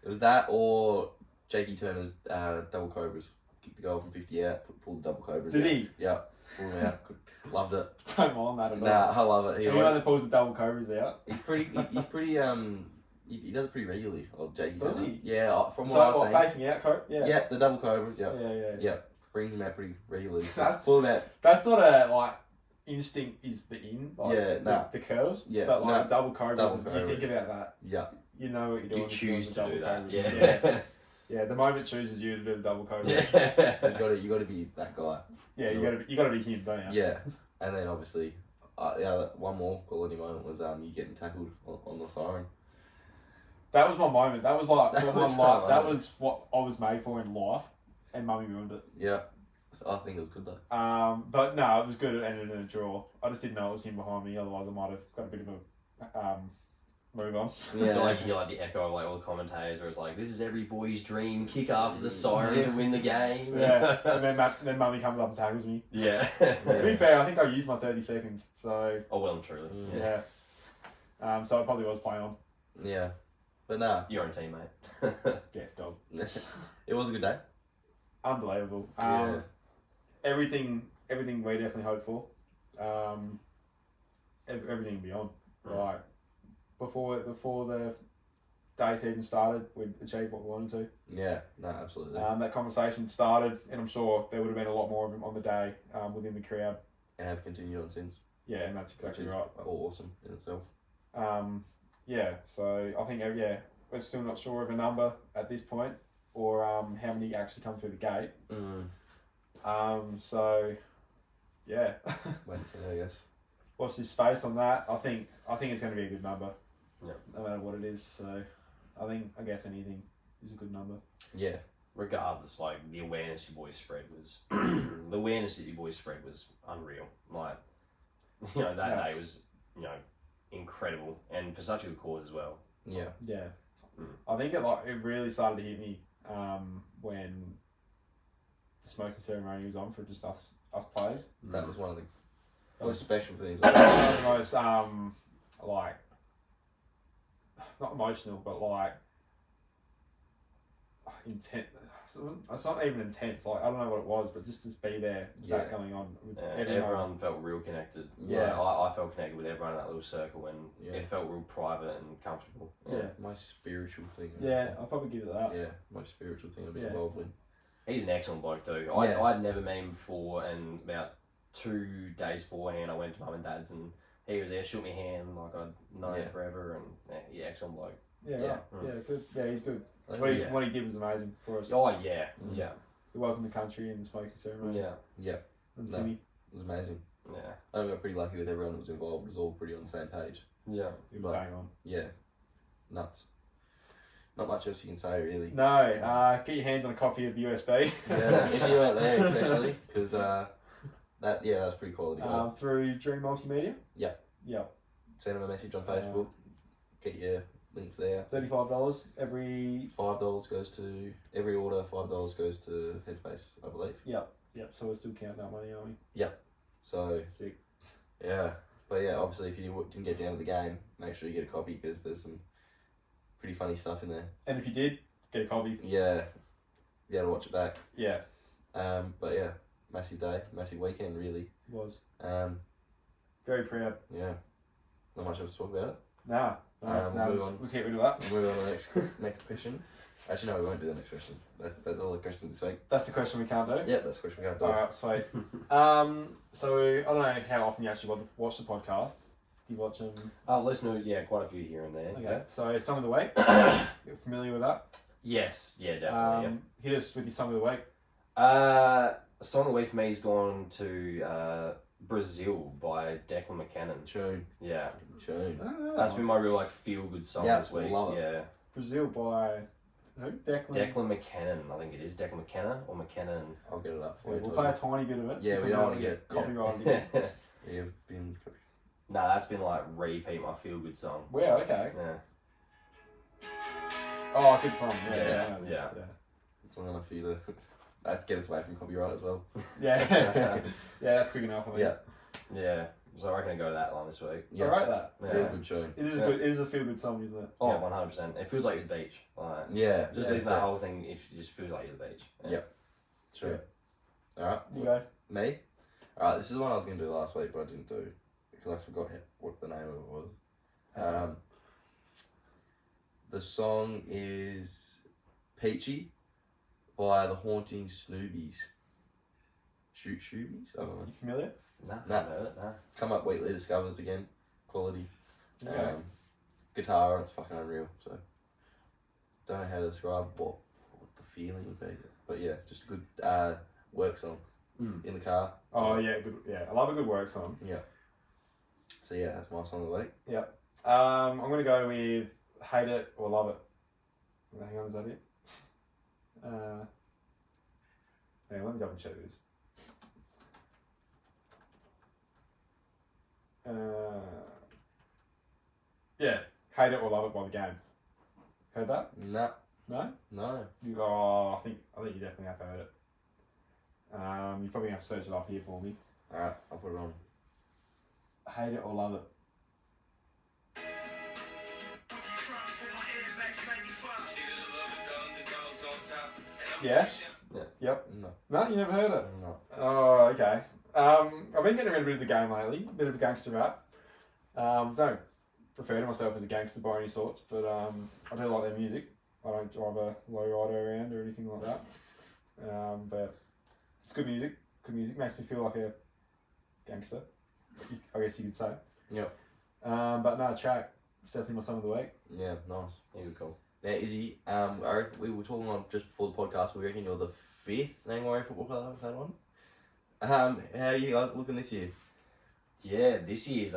It was that or Jakey Turner's double cobras. Kicked the goal from 50 out, pulled the double cobras Did out. he? Yeah, pulled them out. Loved it. Don't mind that at all. Nah, I love it. Anyone that pulls the double cobras out. He's pretty. He does it pretty regularly. Oh, Jakey Does he? Yeah, from what So I've what, seen. facing out, yeah. Yeah, the double cobras. Yeah. Yeah. Brings him out pretty regularly. That's- full out. That's not a like instinct is the in. Like, Yeah, nah. the curls. Yeah, But like nah. double cobras, Double is, you cobra. think about that. Yeah. You know what you're doing. You if you're doing choose the to do double that. cobras. Yeah. Yeah, the moment chooses you to do the double cobras. Yeah. You got to be that guy. Yeah, you gotta be him, don't you? Yeah, and then obviously, one more quality moment was you getting tackled on the siren. That was my moment. That was like That my was life. my That moment. was what I was made for in life, and Mummy ruined it. Yeah, I think it was good though. But no, it was good. It ended in a draw. I just didn't know it was him behind me. Otherwise, I might have got a bit of a move on. I feel like you hear like the echo of like all the commentators where it's like, this is every boy's dream, kick after the siren to win the game. Yeah, and then Mummy comes up and tackles me. Yeah. To be fair, I think I used my 30 seconds. So Oh, well and truly. yeah. So it probably was play on. Yeah, but nah, Your own teammate. Yeah, dog. it was a good day. Unbelievable. Yeah. Everything we definitely hoped for. Everything beyond. Like before the days even started, we'd achieved what we wanted to. Yeah, no, absolutely. That conversation started, and I'm sure there would have been a lot more of them on the day within the crowd. And have continued on since. Yeah, and that's exactly which is right. all awesome in itself. Yeah, so I think we're still not sure of a number at this point, or how many actually come through the gate. So yeah, Wait and see, I guess. watch this space on that. I think it's going to be a good number. Yeah. No matter what it is. So I guess anything is a good number. Yeah. Regardless, like the awareness your boys spread was unreal. Like, you know, that day was, you know, incredible, and for such a good cause as well. Yeah. Yeah. I think it really started to hit me when the smoking ceremony was on for just us players. That was one of the That was special things. one of the most like not emotional, but like intense. It's not even intense. Like I don't know what it was, but just to be there, with that going on. With Everyone felt real connected. Yeah. Like, I felt connected with everyone in that little circle, and Yeah. it felt real private and comfortable. Yeah. Most spiritual thing. Yeah, I'll probably give it that. Yeah, most spiritual thing I've been Yeah. involved with. He's an excellent bloke too. Yeah. I'd never met him before, and about 2 days beforehand, I went to mum and dad's, and he was there, shook me hand, like I'd known him forever, and excellent bloke. Yeah, Yeah. right. Yeah, good. Yeah, he's good. Yeah. What he did was amazing for us. Oh yeah, yeah, We welcomed the country in the smoking ceremony. yeah, And No. Timmy. It was amazing. yeah, I got pretty lucky with everyone that was involved. It was all pretty on the same page. yeah. He was But- bang on. Yeah. Nuts. Not much else you can say, really. No, get your hands on a copy of the USB. Yeah, if you weren't there, especially, because that's pretty quality. Through Dream Multimedia. Yeah. Yeah. Send them a message on Facebook. Get your links there. $35 every. $5 goes to every order. $5 goes to Headspace, I believe. Yep. So we're still counting that money, aren't we? So Sick. yeah, but yeah, obviously if you didn't get down to the game, make sure you get a copy because there's some pretty funny stuff in there. And if you did, get a copy. Yeah, be able to watch it back. Yeah. But yeah, massive day, massive weekend, really. It was. Very proud. Yeah, not much else to talk about it. Nah. Let's get rid of that. We'll move on to the next question. Actually, no, we won't do the next question. That's all the questions this week. That's the question we can't do. Yeah, that's the question we can't do. Alright, sweet. So I don't know how often you actually watch the podcast. Do you watch them? I've listened to quite a few here and there. Okay. So Song of the Week. You're familiar with that? Yes, yeah, definitely. Hit us with your Song of the Week. Song of the week for me has gone to Brazil by Declan McKinnon. Tune. Yeah, Tune. that's been my real feel good song this week. love it. Yeah, Brazil by who? Declan McKinnon. I think it is Declan McKenna or McKinnon. I'll get it up for Yeah, you. we'll play a tiny bit of it. Yeah, we because don't I want to get copyrighted. No, again. Yeah, you've been. that's been like repeat my feel good song. Wow, okay. Yeah, Oh, good song. Yeah, Yeah, I know this, yeah. It's not enough for you to. That's get us away from copyright as well. Yeah, yeah, that's quick enough. I think. Yeah. yeah. So I reckon I go to that one this week. I wrote that. Yeah. Real good tune. It is Yeah. good. It is a feel good song, isn't it? Oh, Yeah. 100%. It feels like you're at the beach. Like, Yeah. just yeah, listen to that whole thing. It just feels like you're at the beach. Yeah. True. Alright. You go. Me? Alright, this is the one I was going to do last week, but I didn't do because I forgot what the name of it was. The song is Peachy by the Haunting Snoobies. Shoobies? I don't know. You familiar? Nah. Nah. Come up Wheatley Discovers again. Quality. Okay. Guitar, it's fucking unreal. So, don't know how to describe what the feeling would be. But yeah, just a good work song in the car. Oh yeah, good. Yeah, I love a good work song. Yeah. So yeah, that's my song of the week. Yep. I'm gonna go with Hate It or Love It. Hang on, is that it? Hang on, let me double check this. Yeah, Hate It or Love It by The Game. Heard that? Nah. No? No. I think you definitely have heard it. You probably have to search it up here for me. Alright, I'll put it on. Hate It or Love It. Yeah? Yeah. Yep. No. No, you never heard it? No. Oh, okay. I've been getting around a bit of The Game lately, a bit of a gangster rap. Don't refer to myself as a gangster by any sorts, but I do like their music. I don't drive a lowrider around or anything like that. But it's good music. Good music makes me feel like a gangster, I guess you could say. Yep. But no, track. It's definitely my song of the week. Yeah, nice. Yeah, good call. Now, Izzy, I reckon we were talking on just before the podcast. We reckon you're the 5th Nangwarrior football player I've had on. How are you guys looking this year? Yeah, this year's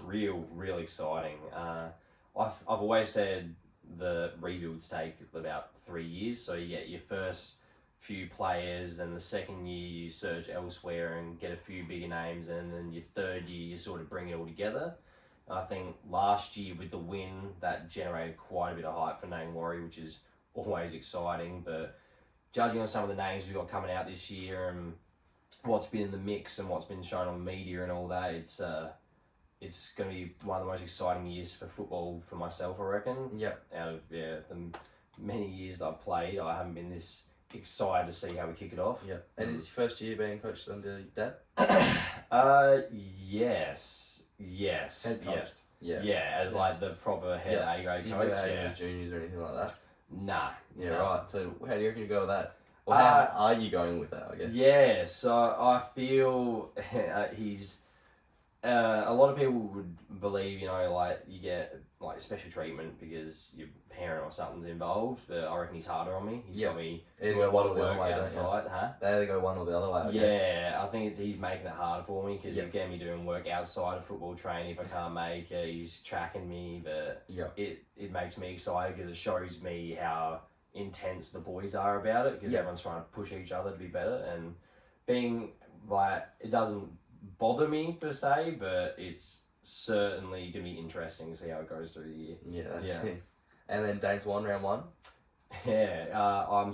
real exciting. I've always said the rebuilds take about 3 years. So you get your first few players, then the second year you search elsewhere and get a few bigger names, and then your third year you sort of bring it all together. I think last year with the win, that generated quite a bit of hype for Nangwarrior, which is always exciting. But judging on some of the names we've got coming out this year and what's been in the mix and what's been shown on media and all that, it's going to be one of the most exciting years for football for myself, I reckon. Yep. Out of the many years that I've played, I haven't been this excited to see how we kick it off. Yeah. And is this your first year being coached under your dad? Yes. Head coached. Yeah. Yeah, as like the proper head A grade Do you coach. know Yeah. juniors or anything like that? Nah. Yeah, nah. right. So how do you reckon you go with that? Or how are you going with that, I guess? Yeah, so I feel he's... a lot of people would believe, like you get like special treatment because your parent or something's involved, but I reckon he's harder on me. He's got me Either doing a go one lot or of the other work way, don't outside, huh? They either go one or the other way, I guess. Yeah, I think he's making it harder for me because he's getting me doing work outside of football training. If I can't make it, he's tracking me, but it makes me excited because it shows me how intense the boys are about it because everyone's trying to push each other to be better, and being like, it doesn't bother me per se, but it's certainly gonna be interesting to see how it goes through the year. Yeah, that's it. And then Danes won round 1. Yeah, I'm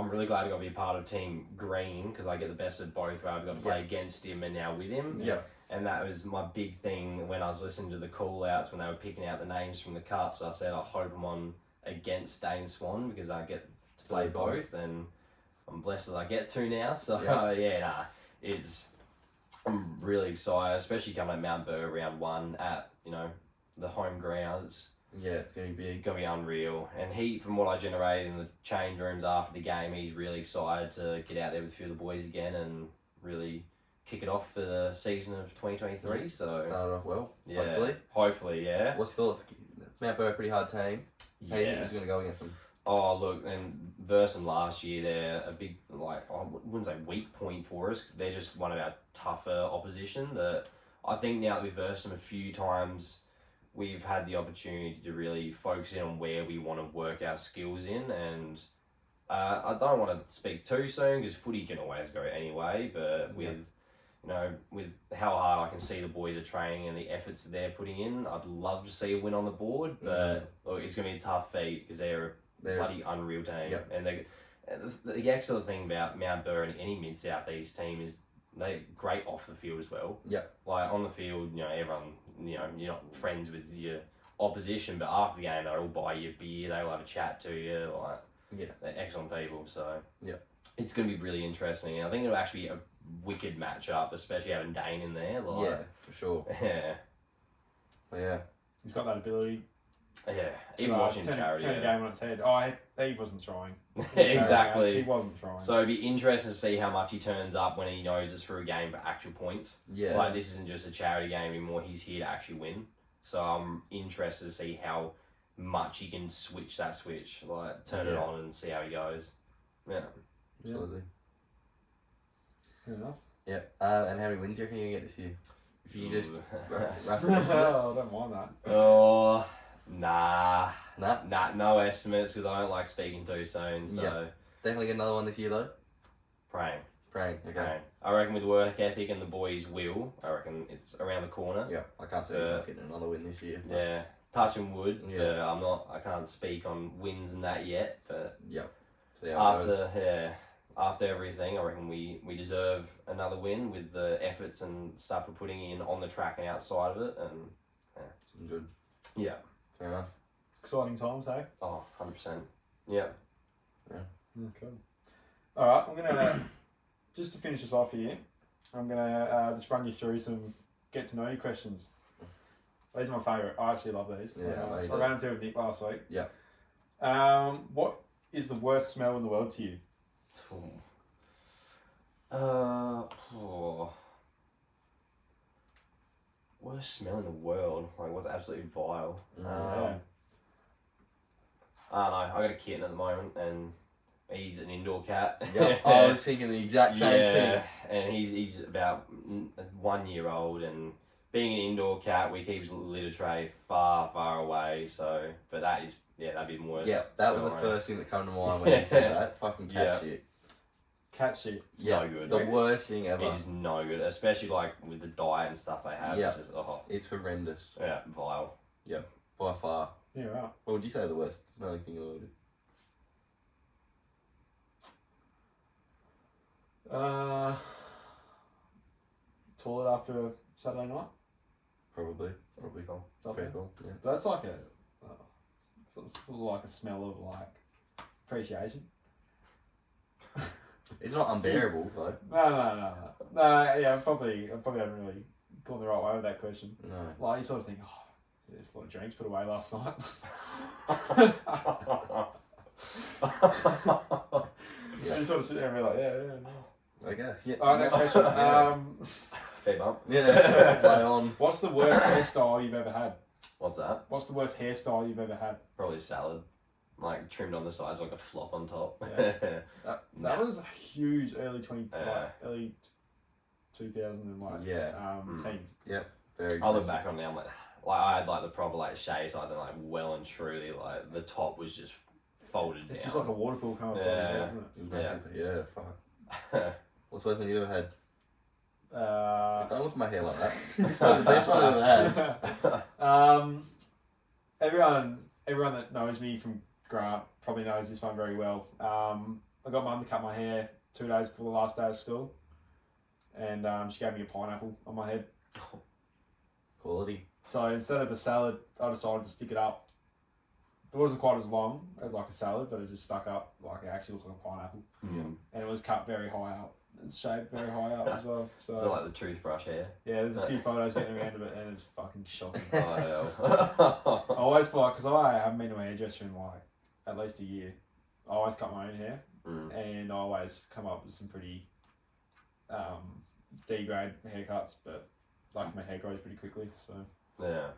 really glad I got to be a part of Team Green because I get the best of both. Where I've got to play against him and now with him. Yeah. And that was my big thing when I was listening to the call outs when they were picking out the names from the cups. I said I hope I'm on against Dane Swan because I get to play both, and I'm blessed that I get to now. So I'm really excited, especially coming at Mount Burr round 1 at the home grounds. Yeah, it's gonna be big. Gonna be unreal. And he, from what I generated in the change rooms after the game, he's really excited to get out there with a few of the boys again and really kick it off for the season of 2023. So started off well. Yeah, hopefully, yeah. What's your thoughts? Mount Burr, a pretty hard team. How do you think Yeah. he's gonna go against them? Oh, look, and versus them last year, they're a big, like, I wouldn't say weak point for us. They're just one of our tougher opposition that I think now that we've versed them a few times, we've had the opportunity to really focus in on where we want to work our skills in. And I don't want to speak too soon because footy can always go anyway, but with how hard I can see the boys are training and the efforts that they're putting in, I'd love to see a win on the board, but look, it's going to be a tough feat because they're bloody unreal team. Yep. And the excellent thing about Mount Burr and any mid-southeast team is they're great off the field as well. Yeah. Like on the field, everyone, you're not friends with your opposition, but after the game, they'll all buy you a beer, they'll have a chat to you. Like, they're excellent people. So it's going to be really interesting. And I think it'll actually be a wicked matchup, especially having Dane in there. Like, Yeah, for sure. Yeah. But yeah. He's got that ability. Yeah. Even watching turn charity. the game on its head. Oh, he wasn't trying. Exactly. He wasn't trying. So it'd be interesting to see how much he turns up when he knows it's through a game for actual points. Yeah. Like, this isn't just a charity game anymore. He's here to actually win. So I'm interested to see how much he can switch that switch. Like, turn it on and see how he goes. Yeah. Absolutely. Fair enough. Yeah. And how many wins do you reckon you're going to get this year? If you just rough I don't mind that. Oh, nah. Nah. No estimates because I don't like speaking too soon. So Definitely get another one this year though. praying. Okay. Praying. I reckon with work ethic and the boys will. I reckon it's around the corner. Yeah. I can't see myself getting another win this year. But... Yeah. Touching wood, Yeah. but I can't speak on wins and that yet. But See how it goes. after everything, I reckon we deserve another win with the efforts and stuff we're putting in on the track and outside of it. And Some good. yeah. Fair enough. Exciting times, hey? Oh, 100%. Yeah. Okay. Alright, I'm going to, just to finish us off here, I'm going to just run you through some get to know you questions. These are my favourite. I actually love these. Yeah, So I ran them through with Nick last week. Yeah. What is the worst smell in the world to you? Worst smell in the world. Like, what's absolutely vile. Yeah. I don't know. I got a kitten at the moment, and he's an indoor cat. Yeah, I was thinking the exact same thing. And he's about 1 year old, and being an indoor cat, we keep his litter tray far away. So, but that'd be the worst. Yeah, that was the first thing that came to mind when you said that. Fucking cat shit. Cat shit. It's no good. The worst thing ever. It is no good, especially like with the diet and stuff they have. Yeah. It's just, It's horrendous. yeah, vile. By far. Yeah, right. What would you say the worst smelling thing in the world is? Toilet after a Saturday night. Probably Cool. It's up pretty there. cool. Yeah. That's like a sort of like a smell of like appreciation. It's not unbearable though. No. Yeah, I probably haven't really gone the right way with that question. No. Like you sort of think, oh, there's a lot of drinks put away last night. And you sort of sit there and be like, yeah, nice. Okay. Yeah. All right, next question. Fair bump. Yeah. Play on. What's the worst hairstyle you've ever had? What's that? What's the worst hairstyle you've ever had? Probably salad. Like trimmed on the sides like a flop on top. Yeah. That was a huge early 2000 and like teens. Very I look aggressive. back on it now, I'm like I had like the proper like shave size and like well and truly like the top was just folded It's down. just like a waterfall kind of Yeah. side, isn't it? It was massive. Yeah. Fuck. What's the worst one you ever had? Don't look at my hair like that. It's the best one I've ever had. Everyone that knows me from growing up probably knows this one very well. I got mum to cut my hair 2 days before the last day of school, and she gave me a pineapple on my head. Quality. So instead of the salad, I decided to stick it up. It wasn't quite as long as like a salad, but it just stuck up like it actually looked like a pineapple, and it was cut very high up. It's shaped very high up as well. So Is it like the toothbrush hair? yeah, there's a few photos getting around of it, and it's fucking shocking. Oh, I always thought, because I haven't been to a hairdresser in like at least a year, I always cut my own hair, and I always come up with some pretty D-grade haircuts, but like my hair grows pretty quickly. So yeah.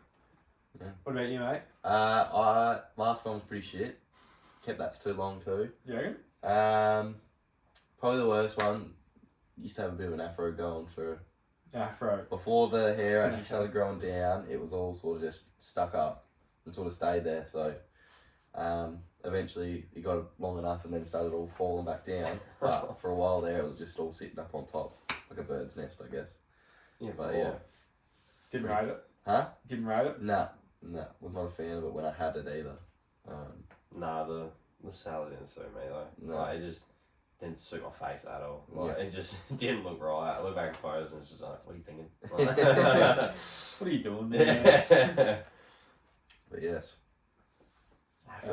what about you, mate? Last one was pretty shit. Kept that for too long too. You reckon? Probably the worst one. Used to have a bit of an afro going for Afro. before the hair actually started growing down. It was all sort of just stuck up and sort of stayed there. So eventually it got long enough and then started all falling back down. But for a while there, it was just all sitting up on top like a bird's nest, I guess. Yeah, But yeah. Didn't rate it. Huh? Didn't rate it. Nah. Was not a fan of it when I had it either. Nah, the salad didn't suit me though. No. Like, it just didn't suit my face at all. Like, it just didn't look right. I look back at photos and it's just like, what are you thinking? Like, What are you doing, man? But yes. I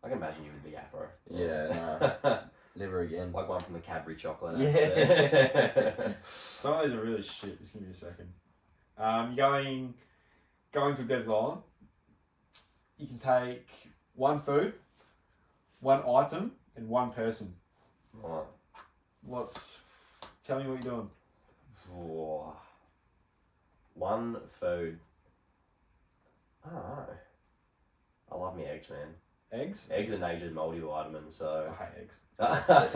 can imagine you with a big afro. Yeah, nah. Never again. Like one from the Cadbury chocolate. Yeah. Some of these are really shit. Just give me a second. Going to a desert island. You can take one food, one item, and one person. Right. Tell me what you're doing. Whoa. One food. I don't know. I love me eggs, man. Eggs? Eggs are nature's multivitamin, so. I hate eggs.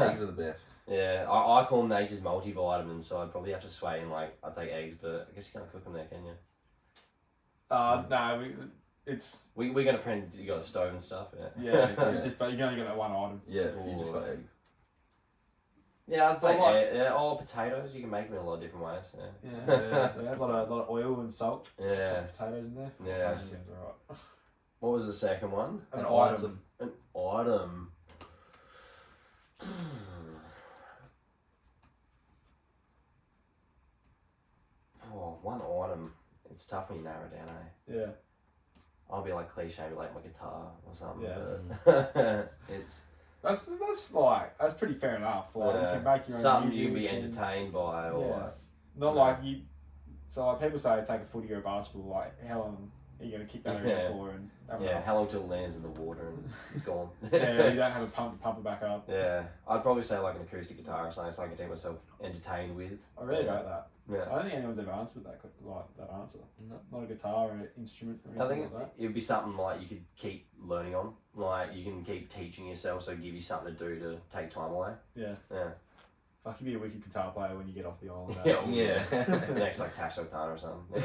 Eggs are the best. Yeah, I call them nature's multivitamin, so I'd probably have to sway in like I take eggs, but I guess you can't cook them there, can you? No, it's We're gonna pretend you got a stove and stuff. yeah. It's just, but you can only get that one item. Yeah, you just got eggs. Yeah, I'd say Well, or potatoes. You can make them in a lot of different ways. Yeah, a lot of oil and salt. Yeah. Some potatoes in there. Yeah. That sounds alright. What was the second one? An item. An item. Oh, one item. It's tough when you narrow it down, eh? Yeah. I'll be like cliche, like my guitar or something. Yeah. But it's That's pretty fair enough. Like you can make your own something music you can be and- entertained by, or Yeah. like, Not like you. So like people say take a footy or a basketball. Like how long are you going to kick that Yeah. around for? And yeah, how long till it lands in the water and it's gone. yeah, you don't have a pump it back up. Yeah, I'd probably say like an acoustic guitar or something, so I can take myself entertained with. I really Yeah. rate that. Yeah. I don't think anyone's ever answered that answer. No. Not a guitar or an instrument or I anything think like that. it would be something like you could keep learning on. Like you can keep teaching yourself, so give you something to do to take time away. Yeah. Yeah. Fuck, you'd be a wicked guitar player when you get off the island. Yeah. Yeah. Next like Tash Sultana or something.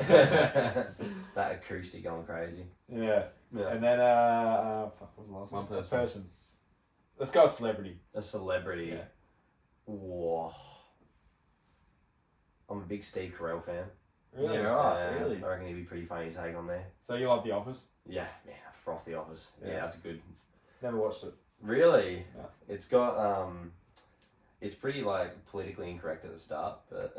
That acoustic going crazy. Yeah. Yeah. And then fuck, what was the last One one? person. Person. Let's go with celebrity. A celebrity. Yeah. Whoa. I'm a big Steve Carell fan. Really? Yeah, right, really? I reckon he'd be pretty funny to take on there. So you like The Office? Yeah, man, I froth The Office. Yeah, Yeah. that's a good. Never watched it. Really? Yeah. It's got it's pretty like politically incorrect at the start, but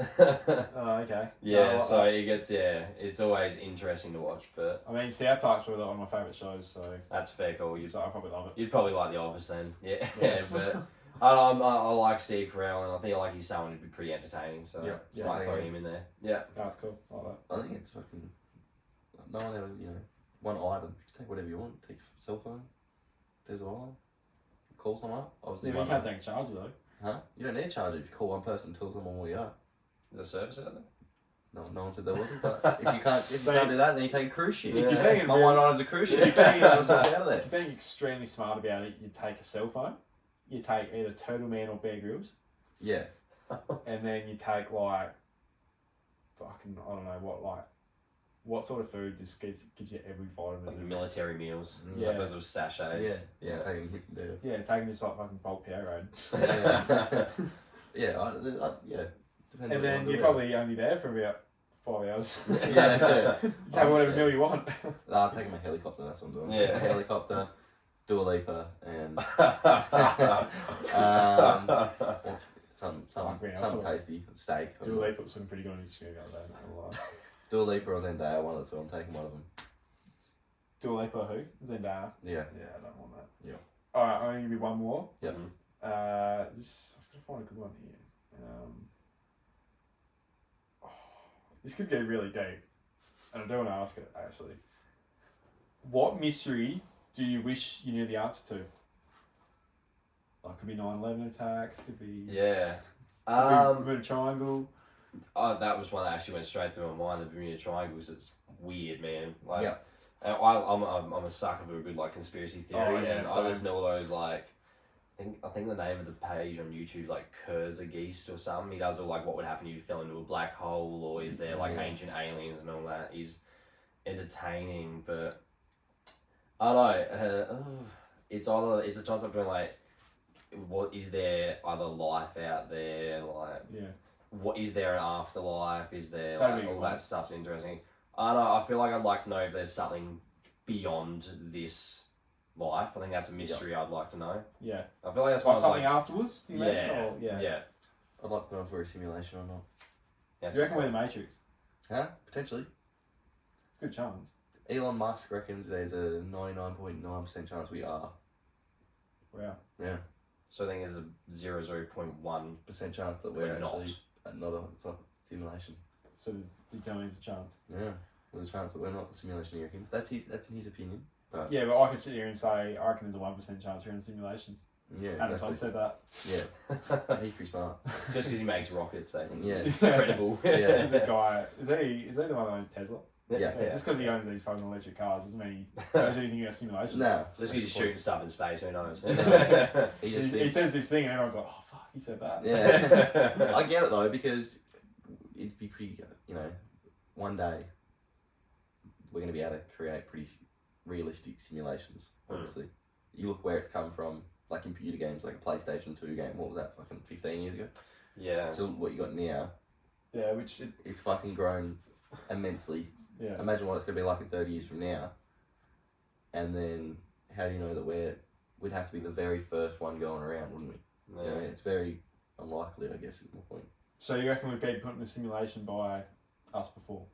Oh, okay. yeah. No, So it gets it's always interesting to watch, but I mean, South Park's probably one of my favourite shows, so that's fair call. so I probably love it. You'd probably like The Office then, yeah. Yeah. But I like Steve Carell, and I think like he's someone who'd be pretty entertaining. So Yeah. so I Yeah. throw him in there. Yeah. That's cool. I like I think it's fucking. No one ever, one item. You can take whatever you want. Take your cell phone. There's an item. Call someone up. that. Obviously, Yeah, but one you can't item. take a charger though. Huh? You don't need a charger if you call one person and tell someone where you are. Is there service out there? No one said there wasn't. But if you can't do that, then you take a cruise ship. If you're Yeah. being My real- one item's a cruise ship. Yeah. You can't get yourself out of if there. you're being extremely smart about it, you take a cell phone, you take either Turtle Man or Bear Grylls, Yeah. and then you take like fucking I don't know what sort of food just gives you every vitamin. Like military meals. Yeah. Like those little sachets. Yeah. Taking the. Yeah, taking just like fucking bulk Powerade. Yeah. Yeah. Yeah. Depends. And then what you're you want probably only there for about 5 hours. to do. Yeah. You have whatever Yeah. meal you want. I'll take my helicopter. That's what I'm doing. Yeah. Take my helicopter. Dua Lipa and something tasty steak. Do they put something pretty good on Instagram about that? Not gonna lie. Dua Lipa or Zendaya, one of the two. I'm taking one of them. Dua Lipa who? Zendaya. Yeah. Yeah, I don't want that. Yeah. Alright, I'm gonna give you one more. Yep. Mhm. I was gonna find a good one here. This could get really deep, and I don't want to ask it actually. What mystery do you wish you knew the answer to? Like, could be 9/11 attacks, could be Yeah. Bermuda Triangle. Oh, that was one that actually went straight through my mind. The Bermuda Triangle, it's weird, man. Like, Yeah. and I'm a sucker for a good like conspiracy theory, Oh, yeah, and same. I just know all those like. I think the name of the page on YouTube is like Kurzgeist or something. He does all like what would happen if you fell into a black hole, or is there like Yeah. ancient aliens and all that. He's entertaining, but I don't know. It's a toss up between like, what is there other life out there? Like, Yeah. what is there an afterlife? Is there That'd like be all cool. that stuff's interesting. I don't know. I feel like I'd like to know if there's something beyond this life. I think that's a mystery I'd like to know. Yeah. I feel like that's Like one of something like, afterwards? Do you mean? yeah, Or, yeah. yeah. I'd like to know if we're a simulation or not. That's Do you reckon we're the Matrix? Huh? Potentially. It's a good chance. Elon Musk reckons there's a 99.9% chance we are. Wow. Yeah. So I think there's a 0.1. % chance that we're Not. actually not a, it's a simulation. So you tell me there's a chance. Yeah, there's a chance that we're not a simulation, you reckon? That's in his opinion. But Yeah, but I can sit here and say I reckon there's a 1% chance we're in a simulation. yeah, Adam exactly. Todd said that. Yeah, he's pretty smart. Just because he makes rockets, I think. Yeah. He's credible. Yeah. Is this guy? Is he the one that owns Tesla? Yeah. Just because he owns these fucking electric cars doesn't mean he knows anything about simulations. No. Just because he's shooting stuff in space, who knows? He just He says this thing and everyone's like, oh fuck, he said that. Yeah. I get it though, because it'd be pretty, one day we're going to be able to create pretty realistic simulations, obviously. You look where it's come from, like computer games, like a PlayStation 2 game, what was that, fucking 15 years ago? Yeah. To what you got now, Yeah, which it's fucking grown immensely. yeah. Imagine what it's going to be like in 30 years from now. And then, how do you know that we'd have to be the very first one going around, wouldn't we? Yeah. You know, it's very unlikely, I guess, is my point. So you reckon we've been put in a simulation by us before?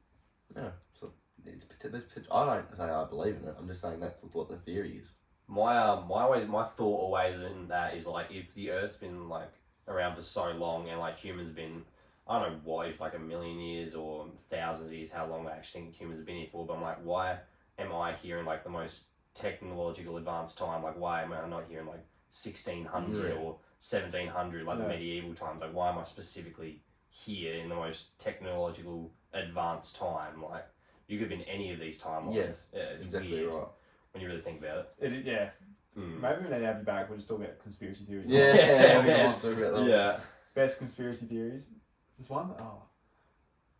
Yeah, so I don't say I believe in it, I'm just saying that's what the theory is. My thought always in that is like, if the Earth's been like around for so long and like humans been, I don't know what, if like 1,000,000 years or thousands of years, how long I actually think humans have been here for, but I'm like, why am I here in like the most technological advanced time? Like, why am I not here in like 1600 or 1700, like the medieval times? Like, why am I specifically here in the most technological advanced time? Like, you could have been any of these timelines. Yes, yeah, it's exactly weird right. when you really think about it. Yeah. Maybe we need to have you back. We'll just talk about conspiracy theories. Yeah, we Yeah. can just talk about that. Yeah. Best conspiracy theories. There's one.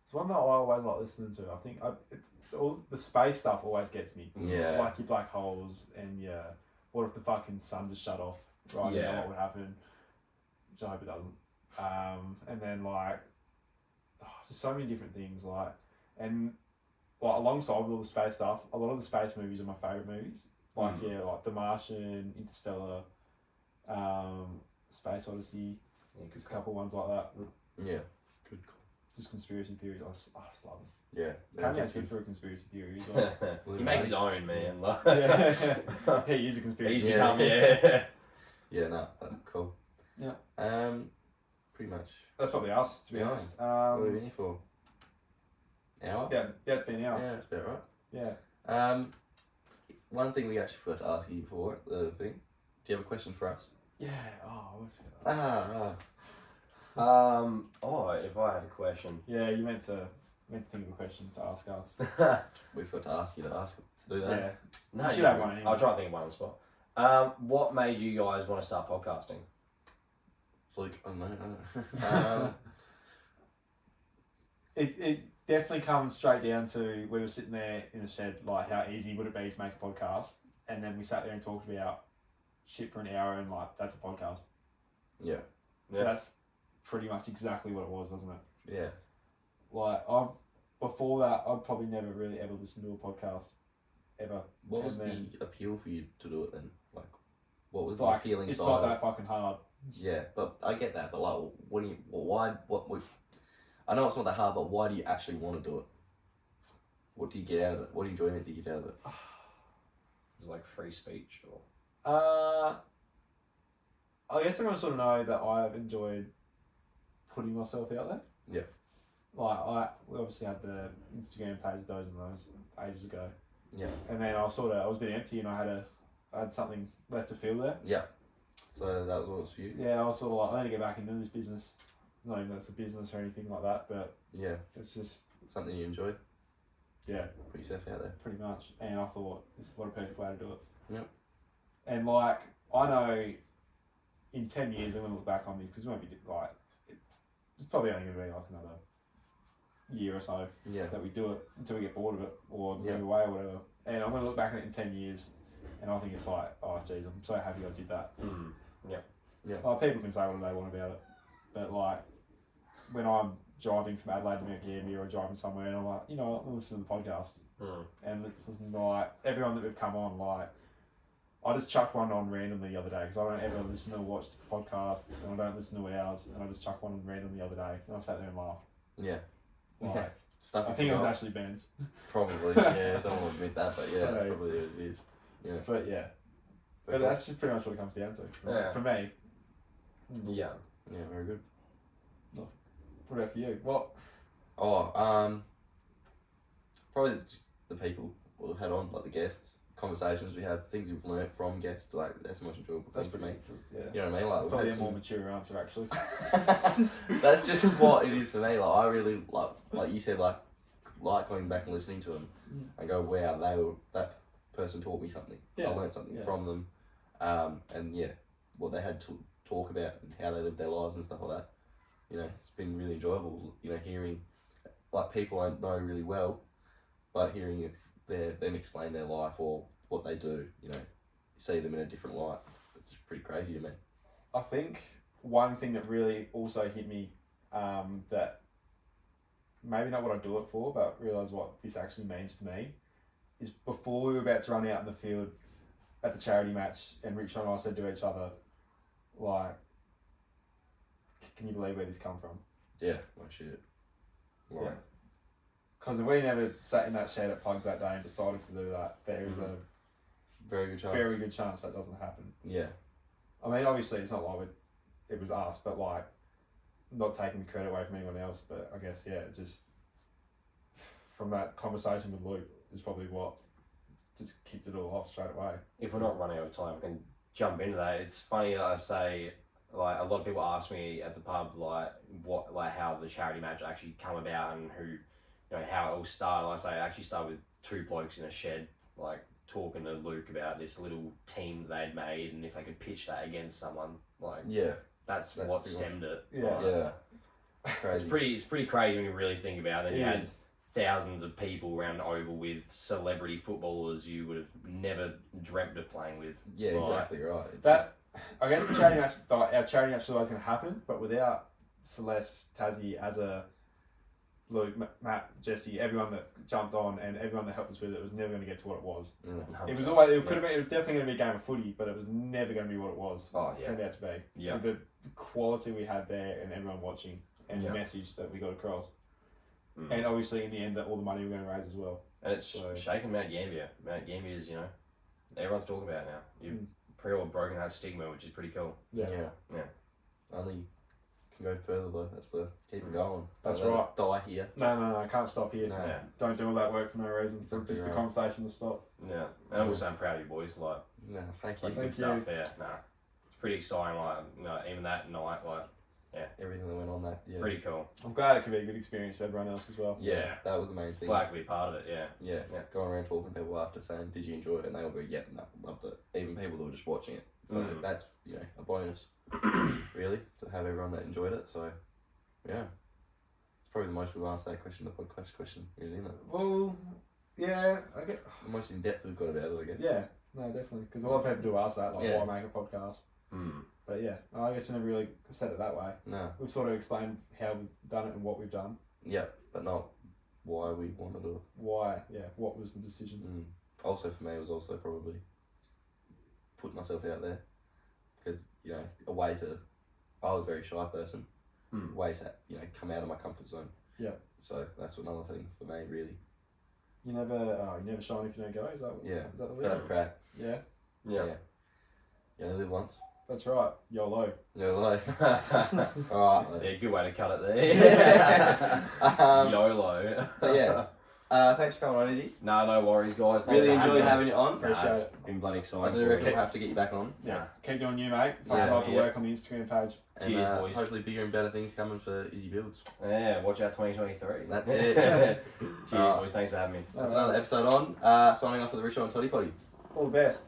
It's one that I always like listening to. I think all the space stuff always gets me. Yeah. Like your black holes and what if the fucking sun just shut off? Right. Yeah. What would happen? Which I hope it doesn't. And then like, there's so many different things and like alongside with all the space stuff, a lot of the space movies are my favourite movies. Like like The Martian, Interstellar, Space Odyssey. Yeah, There's a couple ones like that. Yeah, good call. Just conspiracy theories. I just love them. Yeah. Kanye's good for a conspiracy theory as well. He makes his own, man. Like, yeah, he is a conspiracy. He's theory. become, yeah. Yeah, no, that's cool. Yeah. Pretty much. That's probably us, to be Yeah. honest. What have we been here for? Hour? Yeah, it's been an hour. Yeah, that's about right. Yeah. One thing we actually forgot to ask you before the thing. Do you have a question for us? Yeah. Oh, what's it? If I had a question. Yeah, you meant to think of a question to ask us. We forgot to ask you to do that. Yeah. No, You should have one anyway. I'll try and think of one on the spot. What made you guys want to start podcasting? Fluke, I don't know. It definitely comes straight down to we were sitting there in the shed, like how easy would it be to make a podcast, and then we sat there and talked about shit for an hour, and like that's a podcast. Yeah. Yeah. That's pretty much exactly what it was, wasn't it? Yeah. Like before that, I'd probably never really ever listened to a podcast, ever. What was And the appeal for you to do it then? Like, what was the like appealing it's side? not of that fucking hard. Yeah, but I get that. But like, I know it's not that hard, but why do you actually want to do it? What do you get out of it? What enjoyment do you get out of it? Is it like free speech or? I guess everyone sort of know that I've enjoyed putting myself out there. Yeah. Like we obviously had the Instagram page, those ages ago. Yeah. And then I was a bit empty, and I had something left to fill there. Yeah. So that was what it was for you? Yeah, I was sort of like, I need to get back into this business. Not even that it's a business or anything like that, but Yeah. it's just, Something you enjoy? yeah, Put yourself out there. pretty much. And I thought, this is what a perfect way to do it. Yep. And like, I know in 10 years, I'm going to look back on this, because it won't be like, it's probably only going to be like another year or so Yeah. that we do it until we get bored of it or Yeah. move away or whatever. And I'm going to look back on it in 10 years, and I think it's like, oh, geez, I'm so happy I did that. Like, people can say what they want about it, but like when I'm driving from Adelaide to Mount Gambier or driving somewhere, and I'm like, you know what, I'll listen to the podcast and let's listen to like everyone that we've come on. Like, I just chucked one on randomly the other day because I don't ever listen to watch podcasts, and I don't listen to ours, and I just chucked one on random the other day, and I sat there and laughed. Yeah. Like, Yeah. Stuff I you think it was forgot. actually Ben's, Probably. Yeah. Don't want to admit that, but yeah, that's No. probably what it is. Yeah. but yeah. But that's just pretty much what it comes down to Yeah. for me. Yeah. Yeah, very good. What about for you? What? Oh, probably just the people we've had on, like the guests, conversations we have, things we've learnt from guests. Like that's the most enjoyable thing for me. Yeah. You know what I mean? Like It's we've probably had a more mature answer, actually. That's just what it is for me. Like I really like you said, like going back and listening to them and go, wow, that person taught me something. Yeah. I learned something from them, and yeah, what they had to talk about and how they lived their lives and stuff like that. You know, it's been really enjoyable. You know, hearing like people I know really well, but hearing them explain their life or what they do. You know, see them in a different light. It's just pretty crazy to me. I think one thing that really also hit me, that maybe not what I do it for, but realise what this actually means to me, is before we were about to run out in the field at the charity match, and Richo and I said to each other, like, can you believe where this come from? Yeah, like shit. Like, Yeah. Because if we never sat in that shed at Pugs that day and decided to do that, there is a very good chance. very good chance that doesn't happen. Yeah. I mean, obviously, it's not like it was us, but like, not taking the credit away from anyone else, but I guess, yeah, just from that conversation with Luke is probably what just kicked it all off straight away. If we're not running out of time, I can jump into that. It's funny that I say, like, a lot of people ask me at the pub, like, how the charity match actually come about and who, you know, how it all started. I say it actually started with two blokes in a shed, like, talking to Luke about this little team they'd made and if they could pitch that against someone, like, Yeah. that's what stemmed it. Yeah. Like, Yeah. Crazy. It's pretty crazy when you really think about it. It You had is. thousands of people around the oval with celebrity footballers you would have never dreamt of playing with. Yeah, Like, exactly right. That, I guess the charity match, our charity match is always going to happen, but without Celeste, Tassie, Azza, Luke, Matt, Jesse, everyone that jumped on and everyone that helped us with it, was never going to get to what it was. It was always, it could have been, it was definitely going to be a game of footy, but it was never going to be what it was. Oh, It turned out to be. Yeah. With the quality we had there and everyone watching and the message that we got across. And obviously in the end that all the money we're going to raise as well. And it's shaking Mount Gambier. Mount Gambier is, you know, everyone's talking about it now. You've pretty well broken that stigma, which is pretty cool. Yeah. Only can go further though. That's the keep it going. That's Don't let right. us Die here. No, I can't stop here. No. Yeah. Don't do all that work for no reason. Exactly Just the right. conversation will stop. Yeah. And also I'm proud of you boys. Like, No, thank you. like Thank good stuff. you. Yeah. Nah. It's pretty exciting. Like, you know, even that night, like, Everything that went on that. Yeah. pretty cool. I'm glad it could be a good experience for everyone else as well. Yeah, that was the main thing. Glad to be part of it. Yeah. Yeah. Yeah. Going around talking to people after saying, "Did you enjoy it?" And they all go, "Yeah, no, loved it." Even people that were just watching it. So that's, you know, a bonus, really, to have everyone that enjoyed it. So, yeah, it's probably the most we've asked that question, the podcast question, really, isn't it? Well, yeah, I get. The most in depth we've got about it, I guess. Yeah, no, definitely. Because a lot of people do ask that, like, Yeah. why make a podcast? But yeah, I guess we never really said it that way. No. We've sort of explained how we've done it and what we've done. Yeah, but not why we want to do it. Why, yeah, what was the decision? Also, for me, it was also probably putting myself out there. Because, you know, I was a very shy person. A way to, you know, come out of my comfort zone. Yeah. So that's another thing for me, really. You never shine if you don't go, is that Yeah. Is that the Gotta have a crack. Yeah, Yeah. You only live once. that's right. YOLO. YOLO. Alright. Yeah, good way to cut it there. YOLO. But yeah. Thanks for coming on, Izzy. No worries, guys. Thanks Really for enjoyed me. having you on. Appreciate Nah, it. it's been bloody I exciting. do for reckon me. we'll have to get you back on. Yeah, keep doing you, mate. Fucking Yeah, love the yeah. work on the Instagram page. And, Cheers, boys. Hopefully bigger and better things coming for Izzybuilt. Yeah, watch out 2023. That's it. Cheers, boys. Thanks for having me. That's another episode on. Signing off for the Richo Toddy Poddy. All the best.